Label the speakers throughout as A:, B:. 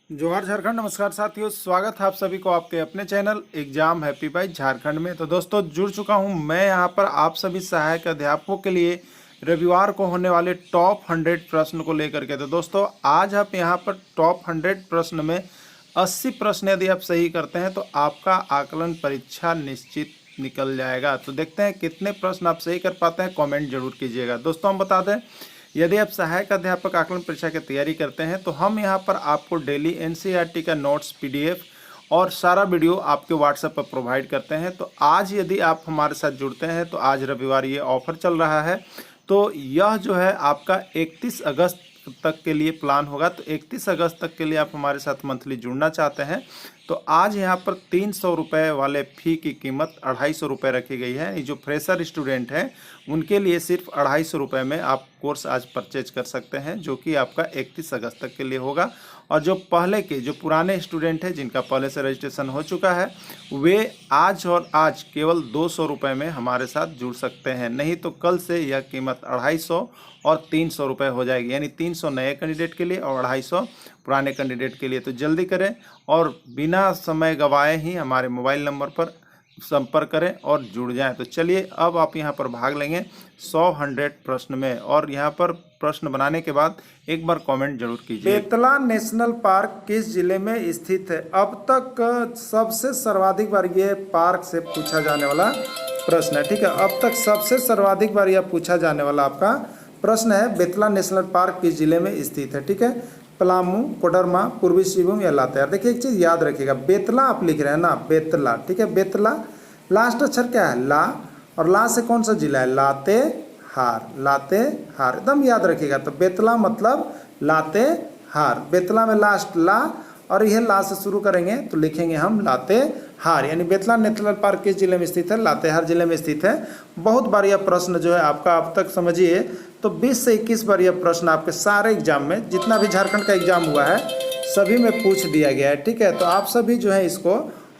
A: जोहार झारखंड। नमस्कार साथियों, स्वागत है आप सभी को आपके अपने channel exam happy by Jharkhand में। तो दोस्तों जुड़ चुका हूं मैं यहां पर आप सभी सहायक अध्यापकों के लिए रविवार को होने वाले टॉप 100 प्रश्न को लेकर के। तो दोस्तों आज आप यहां पर टॉप 100 प्रश्न में 80 प्रश्न यदि आप सही करते हैं तो आपका आकलन परीक्षा निश्चित निकल जाएगा। तो देखते हैं कितने प्रश्न आप सही कर पाते हैं, कमेंट जरूर कीजिएगा। दोस्तों हम बता दें, यदि आप सहायक अध्यापक आकलन परीक्षा की तैयारी करते हैं तो हम यहां पर आपको डेली एनसीईआरटी का नोट्स पीडीएफ और सारा वीडियो आपके व्हाट्सएप पर प्रोवाइड करते हैं। तो आज यदि आप हमारे साथ जुड़ते हैं तो आज रविवार ये ऑफर चल रहा है। तो यह जो है आपका 31 अगस्त तक के लिए प्लान होगा। तो 31 अगस्त तक के लिए आप हमारे साथ मंथली जुड़ना चाहते हैं तो आज यहाँ पर 300 रुपये वाले फ़ी की कीमत 250 रुपये रखी गई है। ये जो फ्रेशर स्टूडेंट हैं उनके लिए सिर्फ 250 रुपये में आप कोर्स आज परचेज कर सकते हैं, जो कि आपका 31 अगस्त तक के लिए होगा। और जो पहले के जो पुराने स्टूडेंट हैं जिनका पहले से रजिस्ट्रेशन हो चुका है वे आज और आज केवल 200 रुपये में हमारे साथ जुड़ सकते हैं, नहीं तो कल से यह कीमत 250 और 300 रुपये हो जाएगी। यानी 300 नए कैंडिडेट के लिए और 250 पुराने कैंडिडेट के लिए। तो जल्दी करें और बिना समय गंवाए ही हमारे मोबाइल नंबर पर संपर्क करें और जुड़ जाएं। तो चलिए अब आप यहां पर भाग लेंगे 100 प्रश्न में, और यहां पर प्रश्न बनाने के बाद एक बार कमेंट जरूर कीजिए। बेतला नेशनल पार्क किस जिले में स्थित है? अब तक सबसे सर्वाधिक बार ये पार्क से पूछा जाने वाला प्रश्न है। ठीक है, अब तक सबसे सर्वाधिक बार यह पूछा जाने वाला आपका प्रश्न है, बेतला नेशनल पार्क किस जिले में स्थित है? ठीक है, पलामू, कोडरमा, पूर्वी सिंहभूम या लातेहार। देखिए एक चीज़ याद रखिएगा, बेतला आप लिख रहे हैं ना, बेतला। ठीक है, बेतला लास्ट अक्षर क्या है? ला, और ला से कौन सा जिला है? लातेहार। लातेहार एकदम याद रखिएगा। तो बेतला मतलब लातेहार, बेतला में लास्ट ला और यह ला से शुरू करेंगे तो लिखेंगे हम लातेहार। यानी बेतला नेशनल पार्क किस जिले में स्थित है? लातेहार जिले में स्थित है। बहुत बार यह प्रश्न जो है आपका अब तक समझिए तो 20 से 21 बार यह प्रश्न आपके सारे एग्जाम में, जितना भी झारखंड का एग्जाम हुआ है सभी में पूछ दिया गया है। ठीक है, तो आप सभी जो है इसको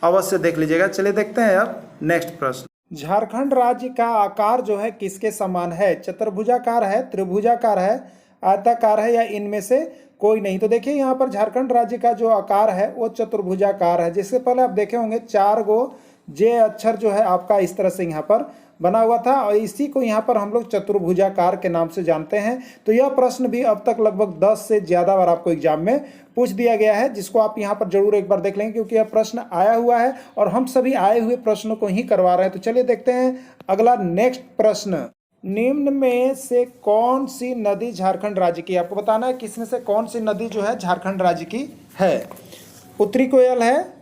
A: अवश्य देख लीजिएगा। चलिए देखते हैं अब नेक्स्ट प्रश्न। झारखंड राज्य का आकार जो है किसके समान है? चतुर्भुजाकार है, त्रिभुजाकार है, आयताकार है या इनमें से कोई नहीं? तो देखिए यहाँ पर झारखंड राज्य का जो आकार है वो चतुर्भुजाकार है। जिससे पहले आप देखे होंगे 4 गो जे अक्षर जो है आपका इस तरह से यहाँ पर बना हुआ था और इसी को यहाँ पर हम लोग चतुर्भुजाकार के नाम से जानते हैं। तो यह प्रश्न भी अब तक लगभग 10 से ज़्यादा बार आपको एग्जाम में पूछ दिया गया है, जिसको आप यहाँ पर जरूर एक बार देख लेंगे क्योंकि यह प्रश्न आया हुआ है और हम सभी आए हुए प्रश्नों को ही करवा रहे हैं। तो चलिए देखते हैं अगला नेक्स्ट प्रश्न। निम्न में से कौन सी नदी झारखंड राज्य की? आपको बताना है किसमें से कौन सी नदी जो है झारखंड राज्य की है। उत्तरी कोयल है,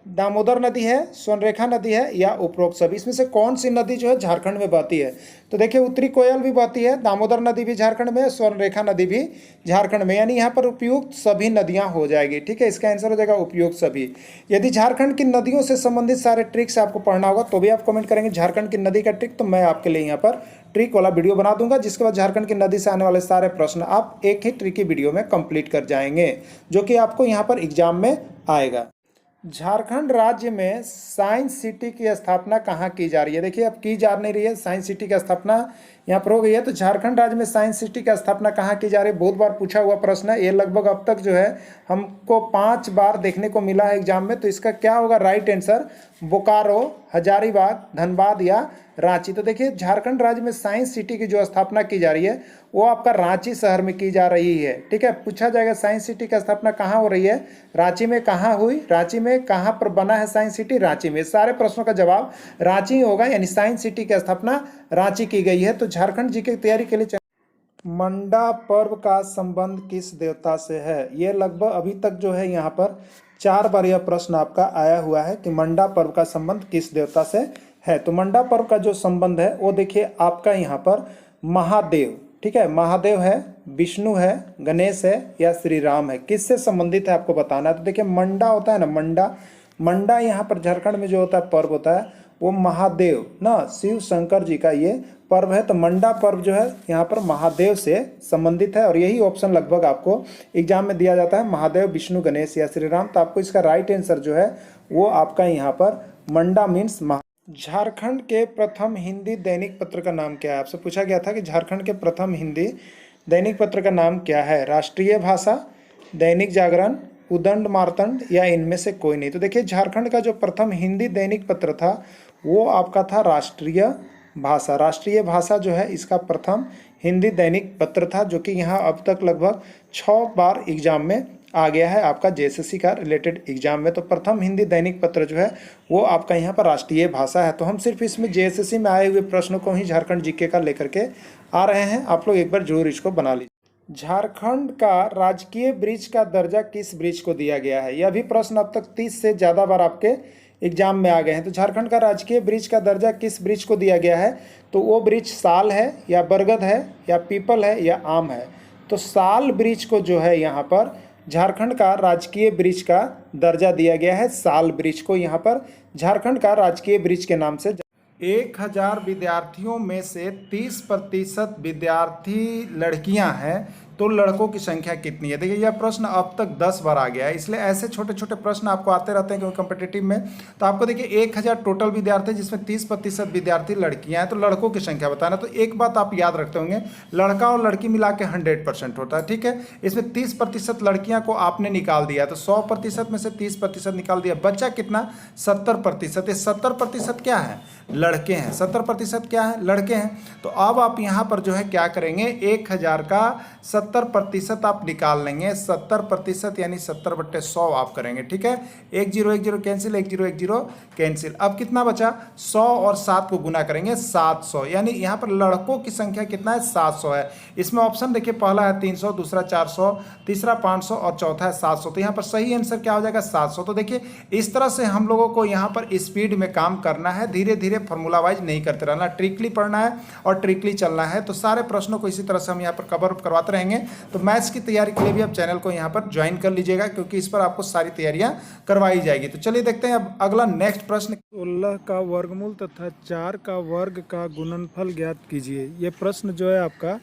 A: दामोदर नदी है, स्वर्णरेखा नदी है या उपरोक्त सभी? इसमें से कौन सी नदी जो है झारखंड में बहती है? तो देखिए उत्तरी कोयल भी बहती है, दामोदर नदी भी झारखंड में है, स्वर्णरेखा नदी भी झारखंड में। यानी यहाँ पर उपयुक्त सभी नदियाँ हो जाएगी। ठीक है, इसका आंसर हो जाएगा उपयुक्त सभी। यदि झारखंड की नदियों से संबंधित सारे ट्रिक्स आपको पढ़ना होगा तो भी आप कमेंट करेंगे झारखंड की नदी का ट्रिक, तो मैं आपके लिए यहाँ पर ट्रिक वाला वीडियो बना दूंगा, जिसके बाद झारखंड की नदी से आने वाले सारे प्रश्न आप एक ही ट्रिक की वीडियो में कंप्लीट कर जाएंगे, जो कि आपको यहाँ पर एग्जाम में आएगा। झारखंड राज्य में साइंस सिटी की स्थापना कहाँ की जा रही है? देखिए अब की जा नहीं रही है, साइंस सिटी की स्थापना यहाँ पर हो गई है। तो झारखंड राज्य में साइंस सिटी की स्थापना कहाँ की जा रही है? बहुत बार पूछा हुआ प्रश्न है ये, लगभग अब तक जो है हमको 5 बार देखने को मिला है एग्जाम में। तो इसका क्या होगा राइट आंसर? बोकारो, हजारीबाग, धनबाद या रांची। तो देखिए झारखंड राज्य में साइंस सिटी की जो स्थापना की जा रही है वो आपका रांची शहर में की जा रही है। ठीक है, पूछा जाएगा साइंस सिटी की स्थापना कहाँ हो रही है? रांची में। कहाँ हुई? रांची में। कहाँ पर बना है साइंस सिटी? रांची में। सारे प्रश्नों का जवाब रांची होगा, यानी साइंस सिटी की स्थापना रांची की गई है। तो झारखंड जी की तैयारी के लिए मंडा पर्व का संबंध किस देवता से है? ये लगभग अभी तक जो है यहाँ पर 4 बार यह प्रश्न आपका आया हुआ है कि मंडा पर्व का संबंध किस देवता से है। तो मंडा पर्व का जो संबंध है वो देखिए आपका यहाँ पर महादेव। ठीक है, महादेव है, विष्णु है, गणेश है या श्री राम है? किससे संबंधित है आपको बताना है। तो देखिए मंडा होता है ना, मंडा यहाँ पर झारखंड में जो होता है पर्व होता है वो महादेव ना, शिव शंकर जी का ये पर्व है। तो मंडा पर्व जो है यहाँ पर महादेव से संबंधित है और यही ऑप्शन लगभग आपको एग्जाम में दिया जाता है, महादेव, विष्णु, गणेश या श्री राम। तो आपको इसका राइट आंसर जो है वो आपका यहाँ पर मंडा मीन्स। झारखंड के प्रथम हिंदी दैनिक पत्र का नाम क्या है? आपसे पूछा गया था कि झारखंड के प्रथम हिंदी दैनिक पत्र का नाम क्या है? राष्ट्रीय भाषा, दैनिक जागरण, उदंड मार्तंड या इनमें से कोई नहीं। तो देखिए झारखंड का जो प्रथम हिंदी दैनिक पत्र था वो आपका था राष्ट्रीय भाषा। राष्ट्रीय भाषा जो है इसका प्रथम हिंदी दैनिक पत्र था, जो कि यहाँ अब तक लगभग 6 बार एग्जाम में आ गया है आपका जेएसएससी का रिलेटेड एग्जाम में। तो प्रथम हिंदी दैनिक पत्र जो है वो आपका यहाँ पर राष्ट्रीय भाषा है। तो हम सिर्फ इसमें जेएसएससी में आए हुए प्रश्नों को ही झारखंड जीके का लेकर के आ रहे हैं। आप लोग एक बार जरूर इसको बना लीजिए। झारखंड का राजकीय वृक्ष का दर्जा किस वृक्ष को दिया गया है? यह भी प्रश्न अब तक 30 से ज़्यादा बार आपके एग्जाम में आ गए हैं। तो झारखंड का राजकीय वृक्ष का दर्जा किस वृक्ष को दिया गया है? तो वो वृक्ष साल है या बरगद है या पीपल है या आम है? तो साल वृक्ष को जो है यहाँ पर झारखंड का राजकीय वृक्ष का दर्जा दिया गया है। साल वृक्ष को यहाँ पर झारखंड का राजकीय वृक्ष के नाम से 1000 विद्यार्थियों में से 30% विद्यार्थी लड़कियां हैं, तो लड़कों की संख्या कितनी है? देखिए यह प्रश्न अब तक 10 बार आ गया है, इसलिए ऐसे छोटे छोटे प्रश्न आपको आते रहते हैं क्योंकि कॉम्पिटिटिव में। तो आपको देखिए 1000 टोटल विद्यार्थी जिसमें 30% विद्यार्थी लड़कियां हैं, तो लड़कों की संख्या बताना। तो एक बात आप याद रखते होंगे, लड़का और लड़की मिला के 100% होता है, ठीक है। इसमें 30% लड़कियां को आपने निकाल दिया, तो 100% में से 30% निकाल दिया, बच्चा कितना? 70%। ये 70% क्या है? लड़के हैं। 70% क्या है? लड़के हैं। तो अब आप यहाँ पर जो है क्या करेंगे, 1000 का 70% आप निकाल लेंगे। 70% यानी 70/100 आप करेंगे, ठीक है। 1 0 1 0 कैंसिल, 1 0 1 0 कैंसिल। अब कितना बचा? 100 और 7 को गुना करेंगे 700, यानी यहाँ पर लड़कों की संख्या कितना है? 700 है। इसमें ऑप्शन देखिए, पहला है 300, दूसरा 400, तीसरा 500 और चौथा है 700। तो यहाँ पर सही आंसर क्या हो जाएगा? 700। तो देखिए इस तरह से हम लोगों को यहाँ पर स्पीड में काम करना है, धीरे धीरे फॉर्मूला वाइज नहीं करते रहना, ट्रिकली पढ़ना है और ट्रिकली चलना है। तो सारे प्रश्नों को इसी तरह से हम यहाँ पर कवर अप करवाते रहेंगे। तो मैथ्स की तैयारी के लिए भी आप चैनल को यहाँ पर ज्वाइन कर लीजिएगा, क्योंकि इस पर आपको सारी तैयारियां करवाई जाएगी। तो चलिए देखते हैं अब अगला नेक्स्ट प्रश्न। 16 का वर्गमूल तथा 4 का वर्ग का गुणनफल ज्ञात कीजिए। ये प्रश्न जो है आपका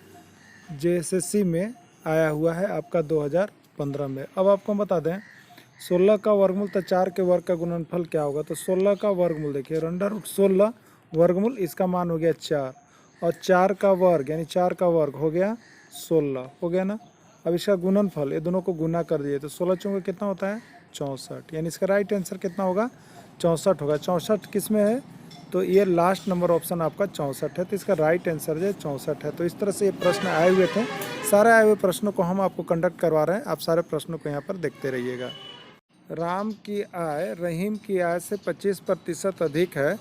A: जेएसएससी में आया हुआ है आपका 2015 में। अब आपको बता दें 16 का वर्गमूल तो 4 के वर्ग का गुणनफल क्या होगा? तो 16 का वर्गमूल देखिए, √16 वर्गमूल, इसका मान हो गया 4, और 4 का वर्ग यानी 4 का वर्ग हो गया 16, हो गया ना। अब इसका गुणनफल, ये दोनों को गुना कर दिए तो 16 चौके कितना होता है? 64, यानी इसका राइट आंसर कितना होगा? 64 होगा। 64 किस में है? तो ये लास्ट नंबर ऑप्शन आपका 64 है, तो इसका राइट आंसर जो है 64 है। तो इस तरह से ये प्रश्न आए हुए थे। सारे आए हुए प्रश्नों को हम आपको कंडक्ट करवा रहे हैं, आप सारे प्रश्नों को यहाँ पर देखते रहिएगा। राम की आय रहीम की आय से 25% अधिक है,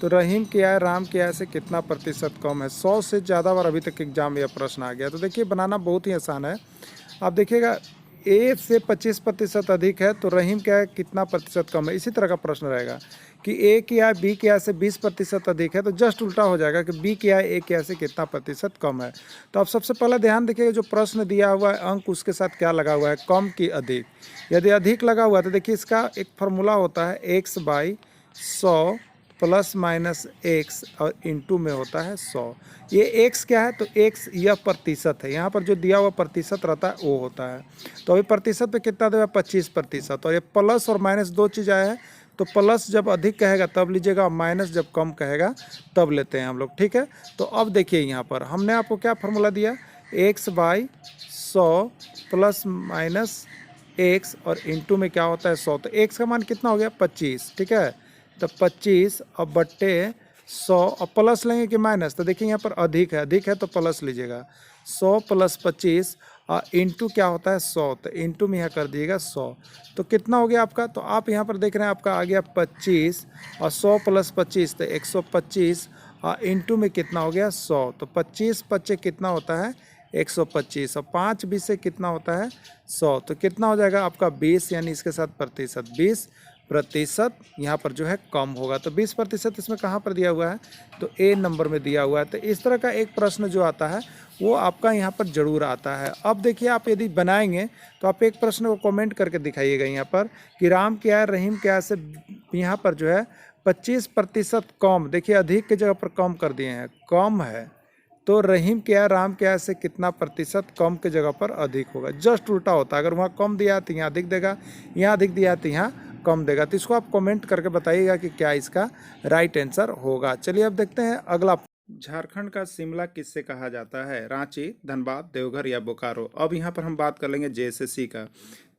A: तो रहीम की आय राम की आय से कितना प्रतिशत कम है? 100 से ज़्यादा बार अभी तक एग्जाम में यह प्रश्न आ गया। तो देखिए बनाना बहुत ही आसान है। आप देखिएगा ए से 25% अधिक है, तो रहीम की आय कितना प्रतिशत कम है? इसी तरह का प्रश्न रहेगा कि ए की आय बी की आय से 20% अधिक है, तो जस्ट उल्टा हो जाएगा कि बी की आय ए की आय से कितना प्रतिशत कम है। तो आप सबसे पहले ध्यान देखिएगा, जो प्रश्न दिया हुआ है अंक उसके साथ क्या लगा हुआ है? कम की अधिक। यदि अधिक लगा हुआ है तो देखिए इसका एक फार्मूला होता है x/100 ± x और इंटू में होता है 100। ये x क्या है? तो x यह प्रतिशत है, यहाँ पर जो दिया हुआ प्रतिशत रहता है वो होता है। तो अभी प्रतिशत पे कितना देगा? 25%। और ये प्लस और माइनस दो चीज़ आया है, तो प्लस जब अधिक कहेगा तब लीजिएगा, और माइनस जब कम कहेगा तब लेते हैं हम लोग, ठीक है। तो अब देखिए यहाँ पर हमने आपको क्या फार्मूला दिया? x/100 ± x और इंटू में क्या होता है? 100। तो x का मान कितना हो गया? 25, ठीक है। तो 25 और बट्टे 100 और प्लस लेंगे कि माइनस? तो देखिए यहाँ पर अधिक है तो प्लस लीजिएगा। 100 + 25 और इंटू क्या होता है? 100। तो इंटू में यहाँ कर दिएगा 100। तो कितना हो गया आपका? तो आप यहाँ पर देख रहे हैं आपका आ गया 25 और 100 + 25 तो 125 और इंटू में कितना हो गया? 100। तो 25 × 5 कितना होता है? 125 और 5 20 से कितना होता है? 100। तो कितना हो जाएगा आपका? 20, यानी इसके साथ प्रतिशत 20% यहाँ पर जो है कम होगा। तो 20% इसमें कहाँ पर दिया हुआ है? तो ए नंबर में दिया हुआ है। तो इस तरह का एक प्रश्न जो आता है वो आपका यहाँ पर जरूर आता है। अब देखिए आप यदि बनाएंगे तो आप एक प्रश्न को कमेंट करके दिखाइएगा यहाँ पर कि राम की आय रहीम की आय से यहाँ पर जो है 25% कम। देखिए अधिक की जगह पर कम कर दिए हैं, कम है, तो रहीम की आय राम की आय से कितना प्रतिशत कम के जगह पर अधिक होगा? जस्ट उल्टा होता है, अगर वहाँ कम दिया तो यहाँ अधिक देगा, यहाँ अधिक दिया तो यहाँ कम देगा। तो इसको आप कमेंट करके बताइएगा कि क्या इसका राइट आंसर होगा। चलिए अब देखते हैं अगला। झारखंड का शिमला किससे कहा जाता है? रांची, धनबाद, देवघर या बोकारो? अब यहाँ पर हम बात कर लेंगे जेएसएससी का।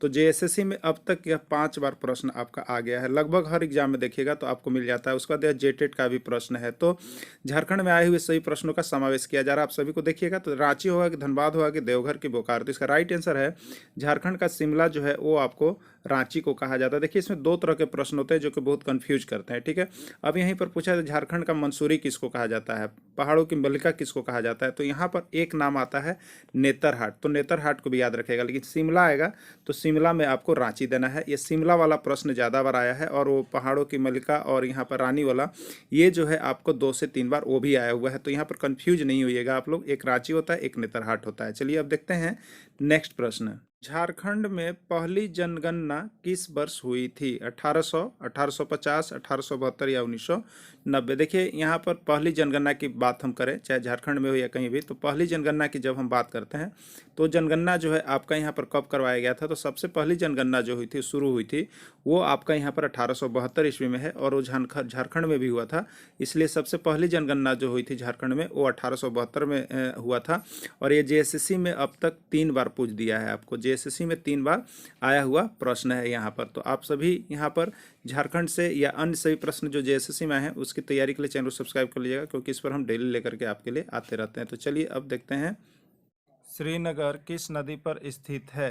A: तो जेएसएससी में अब तक यह 5 बार प्रश्न आपका आ गया है, लगभग हर एग्जाम में देखिएगा तो आपको मिल जाता है। उसके बाद यह जेटेट का भी प्रश्न है। तो झारखंड में आए हुए सभी प्रश्नों का समावेश किया जा रहा है। आप सभी को देखिएगा तो रांची होगा कि धनबाद होगा कि देवघर की बोकारो, तो इसका राइट आंसर है झारखंड का शिमला जो है वो आपको रांची को कहा जाता है। देखिए इसमें 2 तरह के प्रश्न होते हैं जो कि बहुत कंफ्यूज करते हैं, ठीक है। अब यहीं पर पूछा है झारखंड का मंसूरी किसको कहा जाता है, पहाड़ों की मल्लिका किसको कहा जाता है, तो यहाँ पर एक नाम आता है नेतरहाट, तो नेतरहाट को भी याद रखेगा। लेकिन शिमला आएगा तो शिमला में आपको रांची देना है। ये शिमला वाला प्रश्न ज़्यादा बार आया है, और वो पहाड़ों की मल्लिका और यहाँ पर रानी वाला ये जो है आपको 2 से 3 बार वो भी आया हुआ है। तो यहाँ पर कंफ्यूज नहीं होइएगा आप लोग, एक रांची होता है एक नेतरहाट होता है। चलिए अब देखते हैं नेक्स्ट प्रश्न। झारखंड में पहली जनगणना किस वर्ष हुई थी, 1800, 1850, 1872 या 1990। देखिए यहाँ पर पहली जनगणना की बात हम करें, चाहे झारखंड में हो या कहीं भी, तो पहली जनगणना की जब हम बात करते हैं तो जनगणना जो है आपका यहाँ पर कब करवाया गया था, तो सबसे पहली जनगणना जो हुई थी शुरू हुई थी वो आपका यहाँ पर 1872 ईस्वी में है, और वो झारखंड में भी हुआ था। इसलिए सबसे पहली जनगणना जो हुई थी झारखंड में वो 1872 में हुआ था। और ये जेएसएससी में अब तक 3 बार पूछ दिया है आपको, जेएसएससी में 3 बार आया हुआ प्रश्न है यहाँ पर। तो आप सभी यहाँ पर झारखंड से या अन्य सभी प्रश्न जो जेएसएससी में हैं उसकी तैयारी के लिए चैनल को सब्सक्राइब कर लीजिएगा, क्योंकि इस पर हम डेली लेकर के आपके लिए आते रहते हैं। तो चलिए अब देखते हैं, श्रीनगर किस नदी पर स्थित है,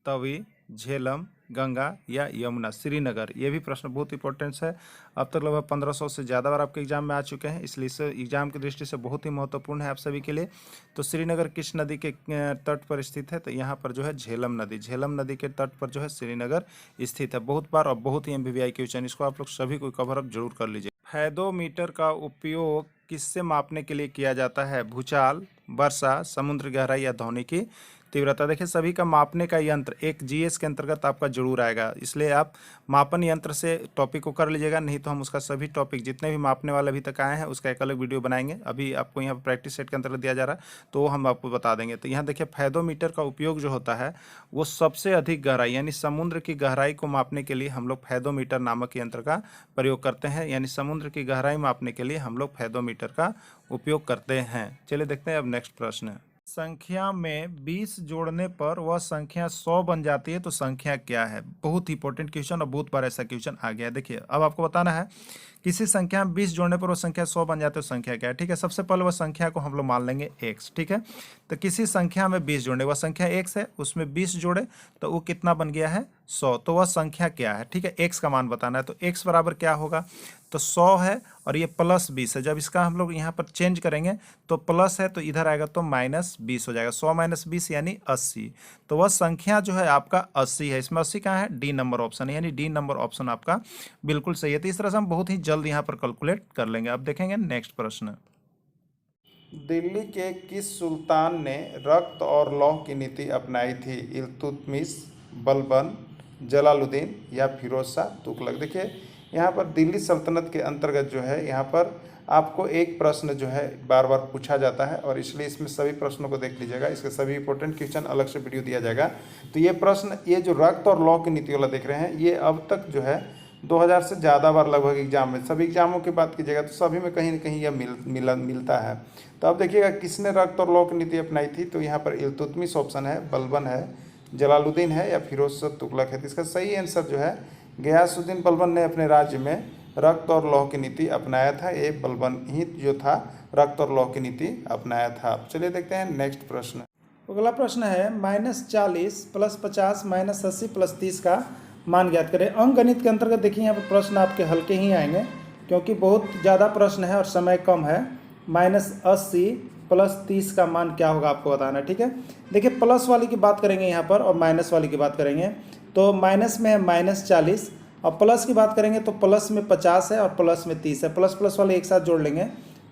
A: तवी, झेलम, गंगा या यमुना। श्रीनगर, ये भी प्रश्न बहुत इंपॉर्टेंट है। अब तक लगभग 1500 से ज़्यादा बार आपके एग्जाम में आ चुके हैं, इसलिए इस एग्जाम की दृष्टि से बहुत ही महत्वपूर्ण है आप सभी के लिए। तो श्रीनगर किस नदी के तट पर स्थित है, तो यहाँ पर जो है झेलम नदी, झेलम नदी के तट पर जो है श्रीनगर स्थित है। बहुत बार और बहुत ही MBBI क्वेश्चन, इसको आप लोग सभी को कवर अप जरूर कर लीजिए। फेदोमीटर का उपयोग किससे मापने के लिए किया जाता है, भूचाल, वर्षा, समुद्र गहराई या ध्वनि की तीव्रता। देखिए सभी का मापने का यंत्र एक जीएस के अंतर्गत आपका जरूर आएगा, इसलिए आप मापन यंत्र से टॉपिक को कर लीजिएगा, नहीं तो हम उसका सभी टॉपिक जितने भी मापने वाले अभी तक आए हैं उसका एक अलग वीडियो बनाएंगे। अभी आपको यहाँ पर प्रैक्टिस सेट के अंतर्गत दिया जा रहा है तो हम आपको बता देंगे। तो यहाँ देखिए फेदोमीटर का उपयोग जो होता है वो सबसे अधिक गहराई यानी समुद्र की गहराई को मापने के लिए हम लोग फेदोमीटर नामक यंत्र का प्रयोग करते हैं, यानी समुद्र की गहराई मापने के लिए हम लोग फेदोमीटर का उपयोग करते हैं। चलिए देखते हैं अब नेक्स्ट प्रश्न। संख्या में 20 जोड़ने पर वह संख्या 100 बन जाती है, तो संख्या क्या है। बहुत ही इंपॉर्टेंट क्वेश्चन और बहुत बार ऐसा क्वेश्चन आ गया है। देखिए अब आपको बताना है किसी संख्या में 20 जोड़ने पर वो संख्या 100 बन जाती है, तो संख्या क्या है। ठीक है, सबसे पहले वह संख्या को हम लोग मान लेंगे x। ठीक है, तो किसी संख्या में 20 जोड़ने, वह संख्या x है, उसमें 20 जोड़े तो वो कितना बन गया है 100, तो वह संख्या क्या है। ठीक है, x का मान बताना है, तो x बराबर क्या होगा, तो 100 है और ये प्लस 20 है। जब इसका हम लोग यहाँ पर चेंज करेंगे तो प्लस है तो इधर आएगा तो -20 हो जाएगा, 100 - 20 यानी 80। तो वह संख्या जो है आपका 80 है। इसमें 80 कहाँ है, डी नंबर ऑप्शन है, यानी डी नंबर ऑप्शन आपका बिल्कुल सही है। तो इस तरह से हम बहुत ही जल्द यहाँ पर कैलकुलेट कर लेंगे। अब देखेंगे नेक्स्ट प्रश्न। दिल्ली के किस सुल्तान ने रक्त और लौह की नीति अपनाई थी, इल्तुतमिश, बलबन, जलालुद्दीन या फिरोज शाह तुगलक। देखिए यहाँ पर दिल्ली सल्तनत के अंतर्गत जो है यहाँ पर आपको एक प्रश्न जो है बार बार पूछा जाता है, और इसलिए इसमें सभी प्रश्नों को देख लीजिएगा, इसके सभी इंपॉर्टेंट क्वेश्चन अलग से वीडियो दिया जाएगा। तो ये प्रश्न, ये जो रक्त और लौह की नीति वाला देख रहे हैं, ये अब तक जो है 2000 से ज़्यादा बार लगभग एग्जाम में, सभी एग्जामों की बात कीजिएगा तो सभी में कहीं न कहीं यह मिलता है। तो अब देखिएगा किसने रक्त और लौह की नीति अपनाई थी, तो यहाँ पर इल्तुतमिश ऑप्शन है, बलबन है, जलालुद्दीन है या फिरोज शाह तुगलक है। तो इसका सही आंसर जो है गयासुद्दीन बलबन ने अपने राज्य में रक्त और लौह की नीति अपनाया था। ये बलबन ही जो था रक्त और लौह की नीति अपनाया था। चलिए देखते हैं नेक्स्ट प्रश्न। अगला प्रश्न है -40 + 50 - 80 + 30 का मान ज्ञात करें। अंकगणित के अंतर्गत देखिए यहाँ पर प्रश्न आपके हल्के ही आएंगे, क्योंकि बहुत ज़्यादा प्रश्न है और समय कम है। -80 + 30 का मान क्या होगा आपको बताना है। ठीक है, देखिए प्लस वाली की बात करेंगे यहाँ पर और माइनस वाली की बात करेंगे। तो माइनस में है -40 और प्लस की बात करेंगे तो प्लस में 50 है और प्लस में 30 है। प्लस प्लस वाले एक साथ जोड़ लेंगे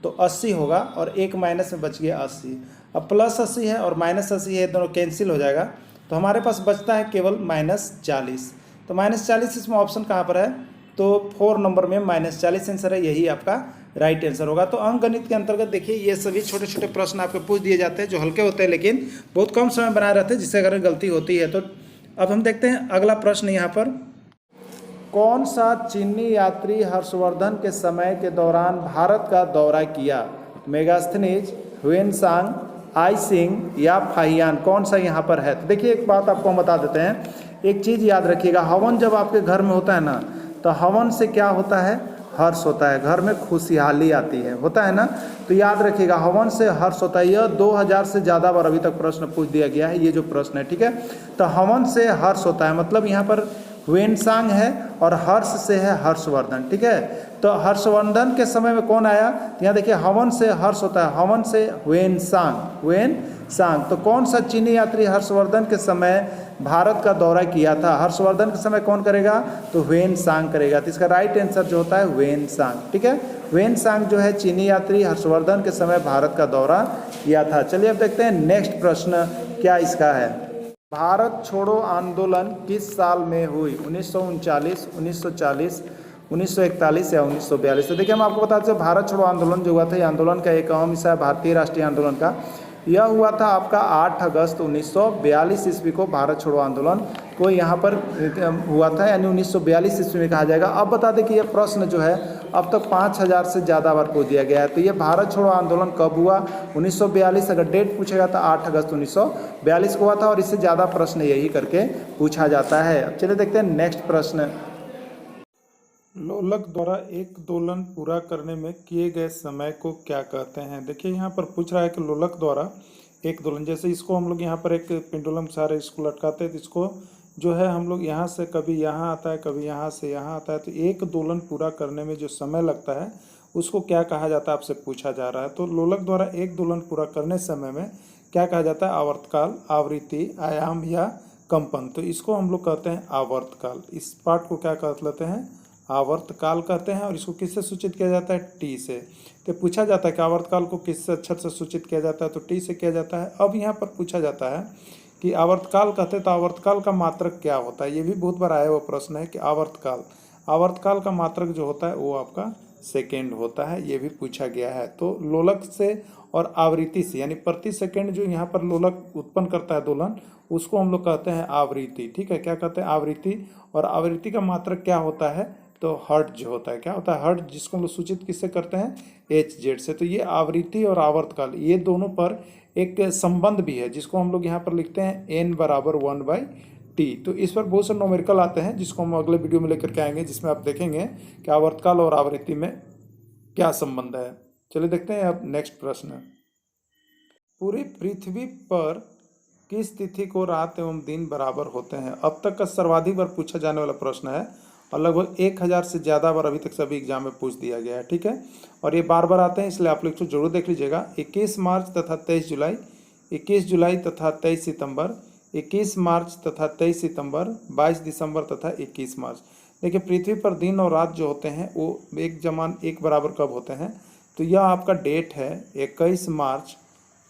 A: तो 80 होगा और एक माइनस में बच गया 80। अब +80 है और -80 है, दोनों कैंसिल हो जाएगा, तो हमारे पास बचता है केवल -40। तो -40 इसमें ऑप्शन कहाँ पर है, तो 4 नंबर में -40 आंसर है, यही आपका राइट आंसर होगा। तो अंकगणित के अंतर्गत देखिए ये सभी छोटे छोटे प्रश्न आपको पूछ दिए जाते हैं जो हल्के होते हैं लेकिन बहुत कम समय बनाए रहते हैं, जिससे अगर गलती होती है। तो अब हम देखते हैं अगला प्रश्न यहाँ पर, कौन सा चीनी यात्री हर्षवर्धन के समय के दौरान भारत का दौरा किया, मेगास्थनीज, ह्वेनसांग, आईसिंग या फाहियान, कौन सा यहाँ पर है। तो देखिए एक बात आपको हम बता देते हैं, एक चीज़ याद रखिएगा, हवन जब आपके घर में होता है ना, तो हवन से क्या होता है, हर्ष होता है, घर में खुशहाली आती है, होता है ना। तो याद रखिएगा हवन से हर्ष होता है। यह 2000 से ज़्यादा बार अभी तक प्रश्न पूछ दिया गया है, ये जो प्रश्न है, ठीक है। तो हवन से हर्ष होता है, मतलब यहाँ पर वेनसांग है और हर्ष से है हर्षवर्धन, ठीक है। तो हर्षवर्धन के समय में कौन आया, तो यहाँ देखिए हवन से हर्ष होता है, हवन से वेनसांग। तो कौन सा चीनी यात्री हर्षवर्धन के समय भारत का दौरा किया था, हर्षवर्धन के समय कौन करेगा, तो वेनसांग करेगा। तो इसका राइट आंसर जो होता है वेनसांग, ठीक है। वेनसांग जो है चीनी यात्री हर्षवर्धन के समय भारत का दौरा किया था। चलिए अब देखते हैं नेक्स्ट प्रश्न क्या इसका है। भारत छोड़ो आंदोलन किस साल में हुई, 1939, 1940, 1941 या 1942। तो देखिए हम आपको बताते हैं भारत छोड़ो आंदोलन जो हुआ था, ये आंदोलन का एक अहम हिस्सा है भारतीय राष्ट्रीय आंदोलन का। यह हुआ था आपका 8 अगस्त 1942 ईस्वी को, भारत छोड़ो आंदोलन को यहाँ पर हुआ था, यानी 1942 ईस्वी में कहा जाएगा। अब बता दें कि यह प्रश्न जो है अब तक 5000 से ज़्यादा बार पूछ दिया गया है। तो ये भारत छोड़ो आंदोलन कब हुआ, 1942, अगर डेट पूछेगा तो 8 अगस्त 1942 को हुआ था, और इससे ज़्यादा प्रश्न यही करके पूछा जाता है। अब चलिए देखते हैं नेक्स्ट प्रश्न। लोलक द्वारा एक दोलन पूरा करने में किए गए समय को क्या कहते हैं। देखिए यहाँ पर पूछ रहा है कि लोलक द्वारा एक दोलन, जैसे इसको हम लोग यहाँ पर एक पेंडुलम सारे इसको लटकाते हैं, तो इसको जो है हम लोग यहाँ से कभी यहाँ आता है, कभी यहाँ से यहाँ आता है, तो एक दोलन पूरा करने में जो समय लगता है उसको क्या कहा जाता है, आपसे पूछा जा रहा है। तो लोलक द्वारा एक दोलन पूरा करने समय में क्या कहा जाता है, आवर्तकाल, आवृत्ति, आयाम या कंपन। तो इसको हम लोग कहते हैं आवर्तकाल। इस पार्ट को क्या कह लेते हैं, आवर्तकाल कहते हैं। और इसको किससे सूचित किया जाता है, टी से। तो पूछा जाता है कि आवर्तकाल को किससे अक्षर से सूचित किया जाता है, तो टी से किया जाता है। अब यहाँ पर पूछा जाता है कि आवर्तकाल कहते हैं तो आवर्तकाल का मात्रक क्या होता है। ये भी बहुत बार आया हुआ प्रश्न है कि आवर्तकाल का मात्रक जो होता है वो आपका सेकेंड होता है, ये भी पूछा गया है। तो लोलक से और आवृत्ति से, यानी प्रति सेकेंड जो यहाँ पर लोलक उत्पन्न करता है दोलन, उसको हम लोग कहते हैं आवृत्ति, ठीक है। क्या कहते हैं, आवृत्ति। और आवृत्ति का मात्रक क्या होता है, तो हर्ट्ज होता है। क्या होता है, हर्ट्ज, जिसको हम लोग सूचित किससे करते हैं, HZ से। तो ये आवृत्ति और आवर्तकाल, ये दोनों पर एक संबंध भी है, जिसको हम लोग यहाँ पर लिखते हैं n बराबर 1/T। तो इस पर बहुत से न्यूमेरिकल आते हैं, जिसको हम अगले वीडियो में लेकर के आएंगे, जिसमें आप देखेंगे कि आवर्तकाल और आवृत्ति में क्या संबंध है। चलिए देखते हैं अब नेक्स्ट प्रश्न। पूरी पृथ्वी पर किस तिथि को रात एवं दिन बराबर होते हैं। अब तक का सर्वाधिक बार पूछा जाने वाला प्रश्न है, और लगभग 1000 से ज़्यादा बार अभी तक सभी एग्जाम में पूछ दिया गया है, ठीक है। और ये बार बार आते हैं, इसलिए आप लोग इसको जरूर देख लीजिएगा। 21 मार्च तथा 23 जुलाई, 21 जुलाई तथा 23 सितंबर, 21 मार्च तथा 23 सितंबर, 22 दिसंबर तथा 21 मार्च। देखिए पृथ्वी पर दिन और रात जो होते हैं वो एक बराबर कब होते हैं, तो यह आपका डेट है 21 मार्च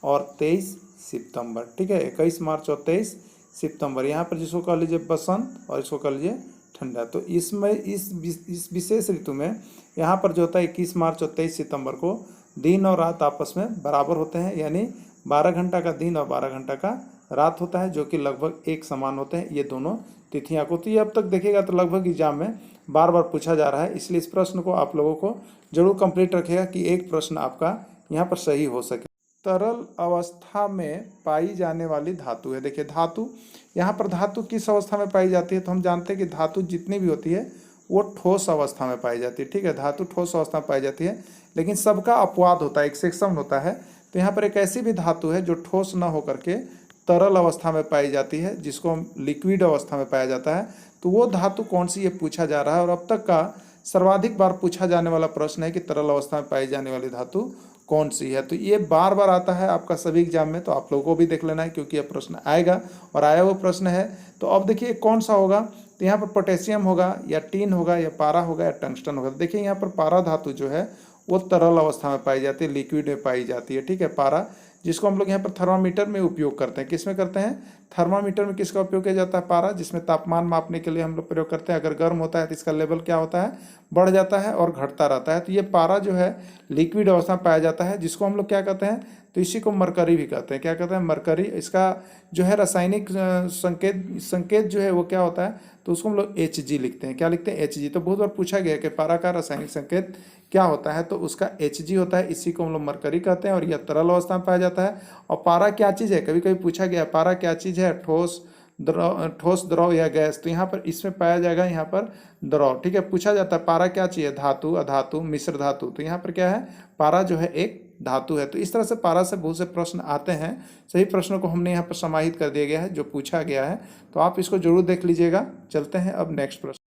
A: और 23 सितंबर, ठीक है। 21 मार्च और 23 सितंबर, यहाँ पर जिसको कह लीजिए बसंत और इसको कह लीजिए ठंडा। तो इसमें इस विशेष ऋतु में यहाँ पर जो होता है 21 मार्च और 23 सितंबर को दिन और रात आपस में बराबर होते हैं, यानी 12 घंटा का दिन और 12 घंटा का रात होता है, जो कि लगभग एक समान होते हैं ये दोनों तिथियाँ को। तो ये अब तक देखिएगा तो लगभग एग्जाम में बार बार पूछा जा रहा है, इसलिए इस प्रश्न को आप लोगों को जरूर कंप्लीट रखिएगा कि एक प्रश्न आपका यहाँ पर सही हो सके। तरल अवस्था में पाई जाने वाली धातु है। देखिए धातु, यहाँ पर धातु किस अवस्था में पाई जाती है, तो हम जानते हैं कि धातु जितनी भी होती है वो ठोस अवस्था में पाई जाती है, ठीक है। धातु ठोस अवस्था में पाई जाती है, लेकिन सबका अपवाद होता है, एक्सेप्शन होता है। तो यहाँ पर एक ऐसी भी धातु है जो ठोस न होकर के तरल अवस्था में पाई जाती है, जिसको हम लिक्विड अवस्था में पाया जाता है। तो वो धातु कौन सी, ये पूछा जा रहा है। और अब तक का सर्वाधिक बार पूछा जाने वाला प्रश्न है कि तरल अवस्था में पाई जाने वाली धातु कौन सी है। तो ये बार बार आता है आपका सभी एग्जाम में, तो आप लोगों को भी देख लेना है, क्योंकि यह प्रश्न आएगा और आया हुआ प्रश्न है। तो अब देखिए कौन सा होगा, तो यहाँ पर पोटेशियम होगा या टीन होगा या पारा होगा या टंगस्टन होगा। तो देखिए यहाँ पर पारा धातु जो है वो तरल अवस्था में पाई जाती है, लिक्विड में पाई जाती है, ठीक है। पारा, जिसको हम लोग यहाँ पर थर्मामीटर में उपयोग करते हैं। किस में करते हैं, थर्मामीटर में किसका उपयोग किया जाता है, पारा, जिसमें तापमान मापने के लिए हम लोग प्रयोग करते हैं। अगर गर्म होता है तो इसका लेवल क्या होता है, बढ़ जाता है और घटता रहता है। तो ये पारा जो है लिक्विड अवस्था में पाया जाता है, जिसको हम लोग क्या कहते हैं, तो इसी को मरकरी भी कहते हैं। क्या कहते हैं, मरकरी। इसका जो है रासायनिक संकेत जो है वो क्या होता है, तो उसको हम लोग Hg लिखते हैं। क्या लिखते हैं, Hg। तो बहुत बार पूछा गया कि पारा का रासायनिक संकेत क्या होता है, तो उसका Hg होता है, इसी को हम लोग मरकरी कहते हैं। और यह तरल अवस्था में पाया जाता है। और पारा क्या चीज़ है, कभी कभी पूछा गया पारा क्या चीज़ है, ठोस, द्रव, ठोस, द्रव या गैस। तो यहाँ पर इसमें पाया जाएगा यहाँ पर द्रव। ठीक है, पूछा जाता है पारा क्या चाहिए, धातु, अधातु, मिश्र धातु। तो यहाँ पर क्या है, पारा जो है एक धातु है। तो इस तरह से पारा से बहुत से प्रश्न आते हैं। सही प्रश्नों को हमने यहाँ पर समाहित कर दिया गया है जो पूछा गया है, तो आप इसको जरूर देख लीजिएगा। चलते हैं अब नेक्स्ट प्रश्न।